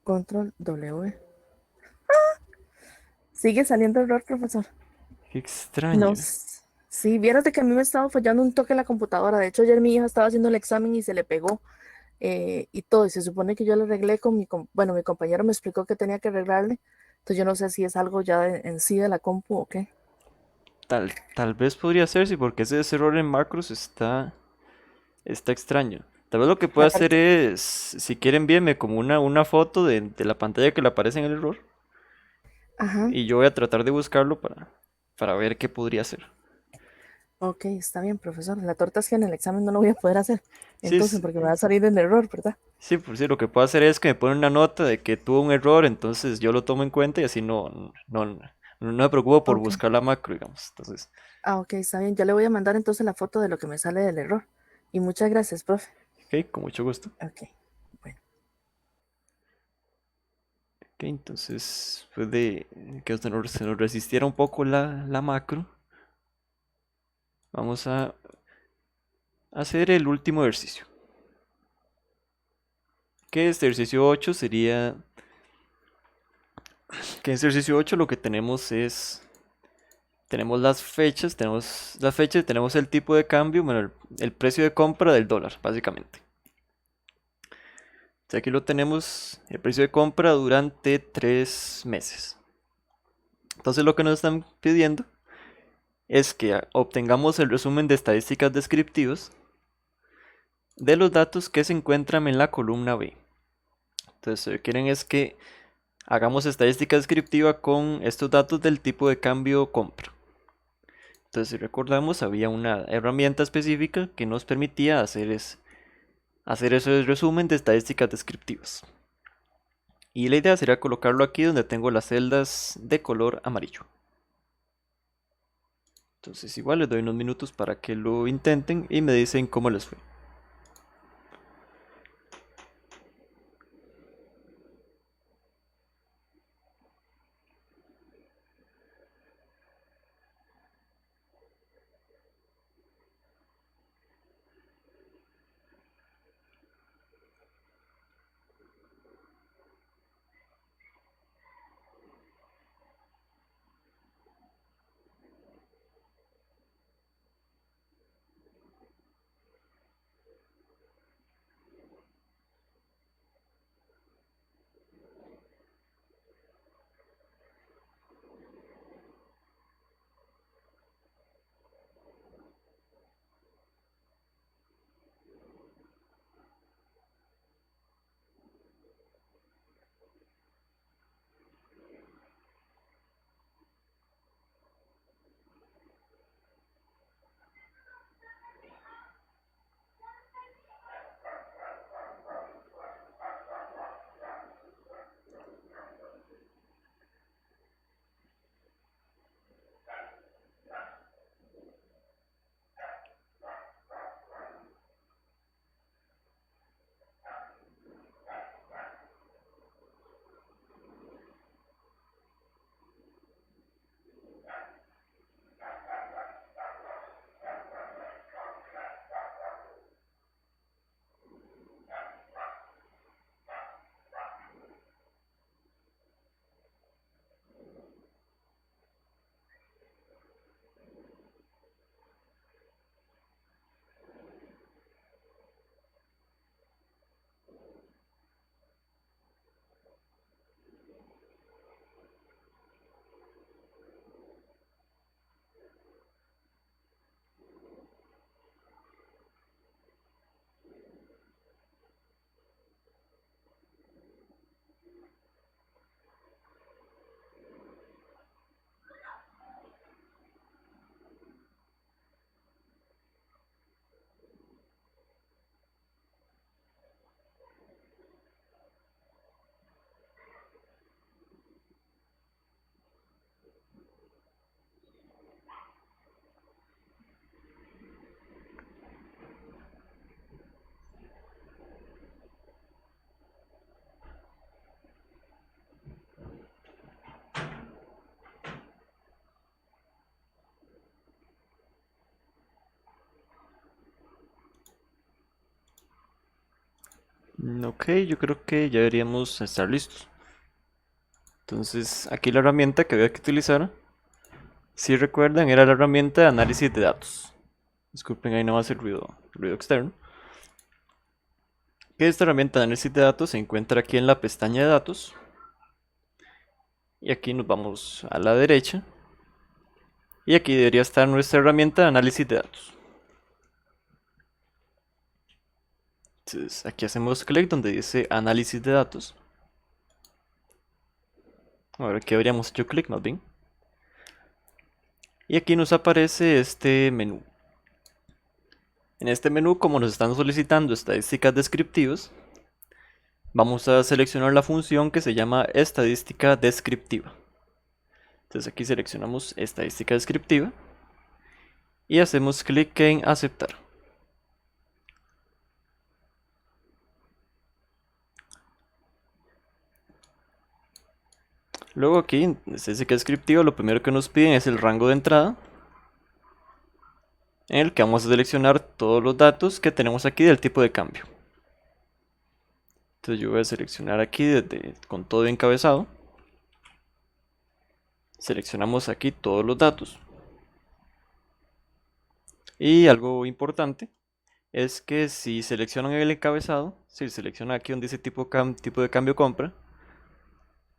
Control W. Sigue saliendo error, profesor. Qué No. extraño. Sí, vieras de que a mí me estaba fallando un toque la computadora. De hecho, ayer mi hija estaba haciendo el examen y se le pegó y todo. Y se supone que yo lo arreglé bueno, mi compañero me explicó que tenía que arreglarle. Entonces yo no sé si es algo ya en sí de la compu o qué. Tal vez podría ser, sí, porque ese error en macros está extraño. Tal vez lo que puedo La hacer parte- es, si quieren, envíenme como una foto de la pantalla que le aparece en el error. Ajá. Y yo voy a tratar de buscarlo para ver qué podría ser. Ok, está bien, profesor. La torta es que en el examen no lo voy a poder hacer. Sí, Entonces, porque me va a salir el error, ¿verdad? sí, por sí, lo que puedo hacer es que me ponen una nota de que tuvo un error, entonces yo lo tomo en cuenta y así no me preocupo por Ok. buscar la macro, digamos. Entonces, Ah, ok, está bien. Yo le voy a mandar entonces la foto de lo que me sale del error. Y muchas gracias, profe. ok, con mucho gusto. Ok, bueno. Ok, entonces, después de que se nos resistiera un poco la macro, vamos a hacer el último ejercicio. Que este ejercicio 8 sería, que en este ejercicio 8 lo que tenemos las fechas, tenemos el tipo de cambio, bueno, el precio de compra del dólar, básicamente. Entonces aquí lo tenemos, el precio de compra durante 3 meses. Entonces lo que nos están pidiendo es que obtengamos el resumen de estadísticas descriptivas de los datos que se encuentran en la columna B. Entonces lo que quieren es que hagamos estadística descriptiva con estos datos del tipo de cambio compra. Entonces si recordamos, había una herramienta específica que nos permitía hacer ese resumen de estadísticas descriptivas. Y la idea sería colocarlo aquí donde tengo las celdas de color amarillo. Entonces igual les doy unos minutos para que lo intenten y me dicen cómo les fue. Ok, yo creo que ya deberíamos estar listos. Entonces aquí la herramienta que había que utilizar, si recuerdan, era la herramienta de análisis de datos. Disculpen ahí nomás el ruido externo. Que esta herramienta de análisis de datos se encuentra aquí en la pestaña de datos. Y aquí nos vamos a la derecha. Y aquí debería estar nuestra herramienta de análisis de datos. Entonces aquí hacemos clic donde dice análisis de datos. Ahora aquí habríamos hecho clic más bien. Y aquí nos aparece este menú. En este menú, como nos están solicitando estadísticas descriptivas, vamos a seleccionar la función que se llama estadística descriptiva. Entonces aquí seleccionamos estadística descriptiva y hacemos clic en aceptar. Luego aquí en estadística descriptiva lo primero que nos piden es el rango de entrada, en el que vamos a seleccionar todos los datos que tenemos aquí del tipo de cambio. Entonces yo voy a seleccionar aquí con todo encabezado. Seleccionamos aquí todos los datos. Y algo importante es que si seleccionan el encabezado, si seleccionan aquí donde dice tipo de cambio compra,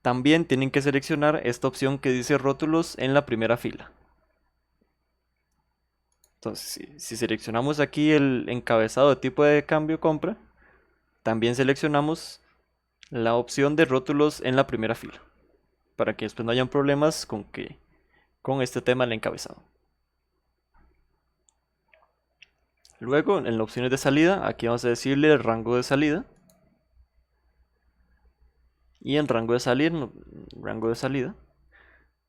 también tienen que seleccionar esta opción que dice rótulos en la primera fila. Entonces, si seleccionamos aquí el encabezado de tipo de cambio compra, también seleccionamos la opción de rótulos en la primera fila, para que después no hayan problemas con este tema del encabezado. Luego, en las opciones de salida, aquí vamos a decirle el rango de salida. Y en rango de salida,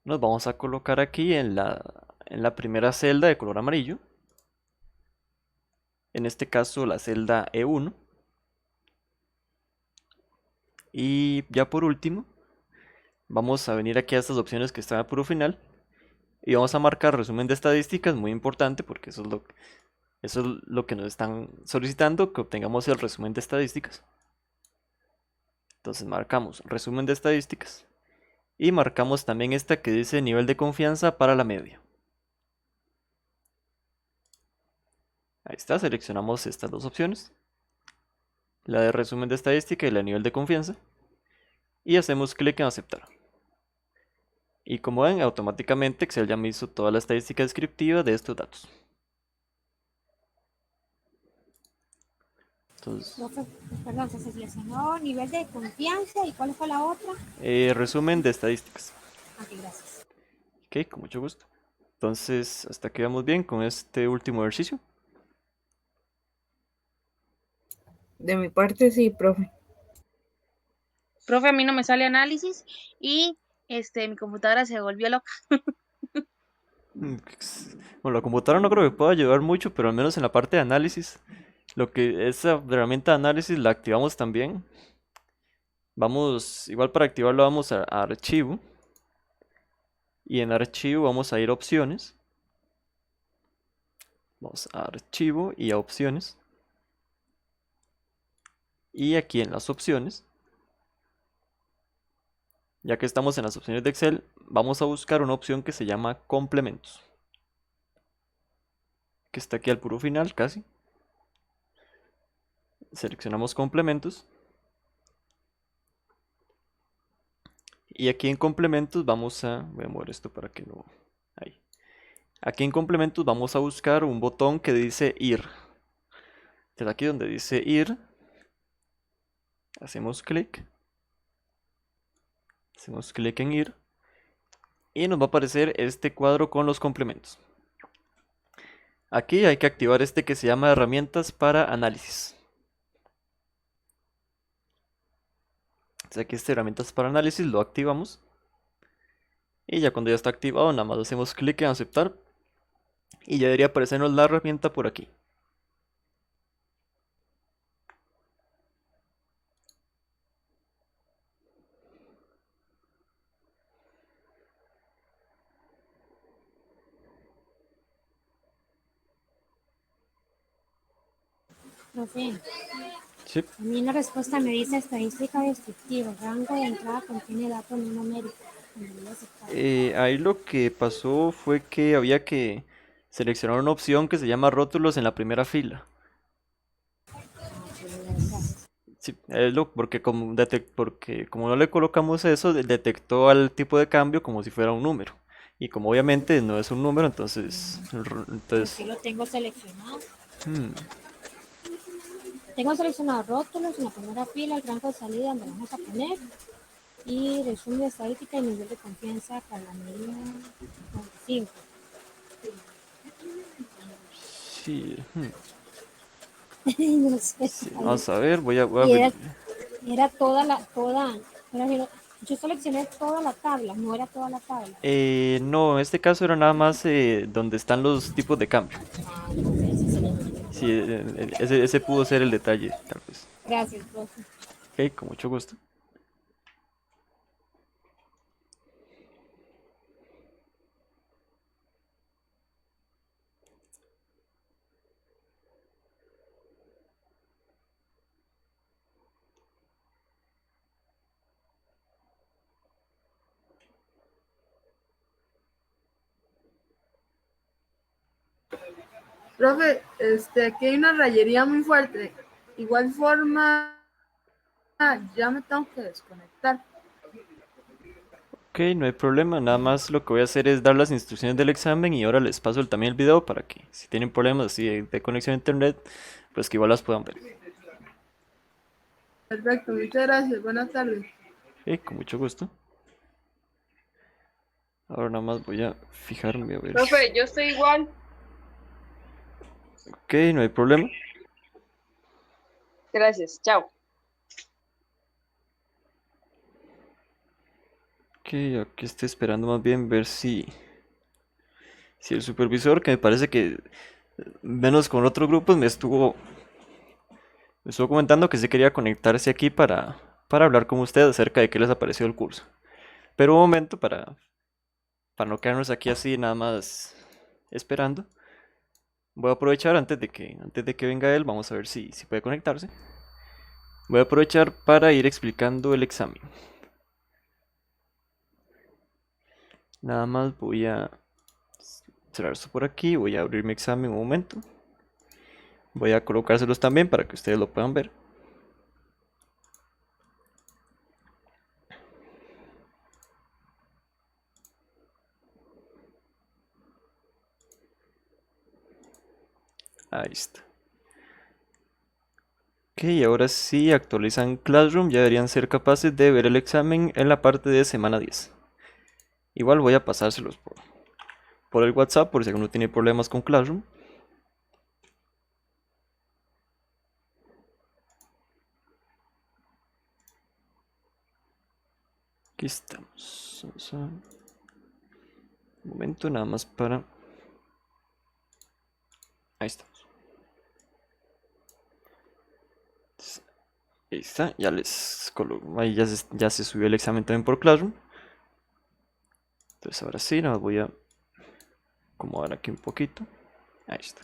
nos vamos a colocar aquí en la primera celda de color amarillo. En este caso, la celda E1. Y ya por último, vamos a venir aquí a estas opciones que están a puro final. Y vamos a marcar resumen de estadísticas, muy importante porque eso es lo que nos están solicitando, que obtengamos el resumen de estadísticas. Entonces marcamos resumen de estadísticas y marcamos también esta que dice nivel de confianza para la media. Ahí está, seleccionamos estas dos opciones, la de resumen de estadística y la de nivel de confianza, y hacemos clic en aceptar. Y como ven, automáticamente Excel ya me hizo toda la estadística descriptiva de estos datos. Entonces, Profe, perdón, se seleccionó nivel de confianza y ¿cuál fue la otra? resumen de estadísticas. Ok, gracias. Ok, con mucho gusto. Entonces, hasta aquí vamos bien con este último ejercicio. De mi parte, sí, profe. Profe, a mí no me sale análisis y mi computadora se volvió loca. Bueno, la computadora no creo que pueda ayudar mucho, pero al menos en la parte de análisis, lo que esa herramienta de análisis la activamos también. Vamos, igual para activarlo vamos a archivo. Y en archivo vamos a ir a opciones. Vamos a archivo y a opciones. Y aquí en las opciones, ya que estamos en las opciones de Excel, vamos a buscar una opción que se llama complementos. Que está aquí al puro final casi. Seleccionamos complementos. Y aquí en complementos voy a mover esto para que no... Ahí. Aquí en complementos vamos a buscar un botón que dice ir. Entonces aquí donde dice ir, hacemos clic. Hacemos clic en ir. Y nos va a aparecer este cuadro con los complementos. Aquí hay que activar este que se llama herramientas para análisis. Entonces aquí este herramientas para análisis lo activamos. Y ya cuando ya está activado, nada más hacemos clic en aceptar. Y ya debería aparecernos la herramienta por aquí. Profe, Sí. a mí en la respuesta me dice estadística descriptiva, rango de entrada contiene datos no numéricos. Me voy a aceptar. Ahí lo que pasó fue que había que seleccionar una opción que se llama rótulos en la primera fila. Sí, porque como no le colocamos eso, detectó al tipo de cambio como si fuera un número. Y como obviamente no es un número, entonces... Aquí lo tengo seleccionado. hmm, Tengo seleccionado rótulos en la primera fila, el rango de salida donde vamos a poner y resumen de estadística y nivel de confianza para la medida 95. sí, No sé. sí, vamos a ver, Y era yo seleccioné toda la tabla, no era toda la tabla. no, en este caso era nada más donde están los tipos de cambio. Sí, ese pudo ser el detalle, tal vez. Gracias, profe. Ok, con mucho gusto. Profe, aquí hay una rayería muy fuerte. Igual forma, ya me tengo que desconectar. Ok, no hay problema, nada más lo que voy a hacer es dar las instrucciones del examen y ahora les paso también el video para que si tienen problemas así de conexión a internet, pues que igual las puedan ver. Perfecto, muchas gracias. Buenas tardes. Con mucho gusto. Ahora nada más voy a fijarme a ver. Profe, yo estoy igual. Ok, no hay problema. Gracias, chao. Ok, aquí estoy esperando más bien ver si el supervisor, que me parece que menos con otros grupos, me estuvo comentando que se quería conectarse aquí para hablar con ustedes acerca de qué les ha parecido el curso. Pero un momento para no quedarnos aquí así nada más esperando. Voy a aprovechar antes de que venga él, vamos a ver si puede conectarse. Voy a aprovechar para ir explicando el examen. Nada más voy a cerrar esto por aquí, voy a abrir mi examen un momento. Voy a colocárselos también para que ustedes lo puedan ver. Ahí está. Ok, ahora sí actualizan Classroom, ya deberían ser capaces de ver el examen en la parte de semana 10. Igual voy a pasárselos por el WhatsApp por si alguno tiene problemas con Classroom. Aquí estamos. Un momento nada más para... Ahí estamos. Ahí está, ya les coloco. Ahí ya se subió el examen también por Classroom. Entonces ahora sí, nada más voy a acomodar aquí un poquito. Ahí está.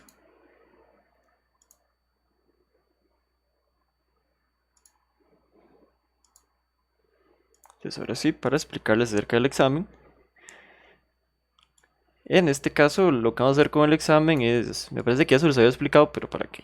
Entonces ahora sí, para explicarles acerca del examen. En este caso, lo que vamos a hacer con el examen es, me parece que ya se los había explicado, pero para que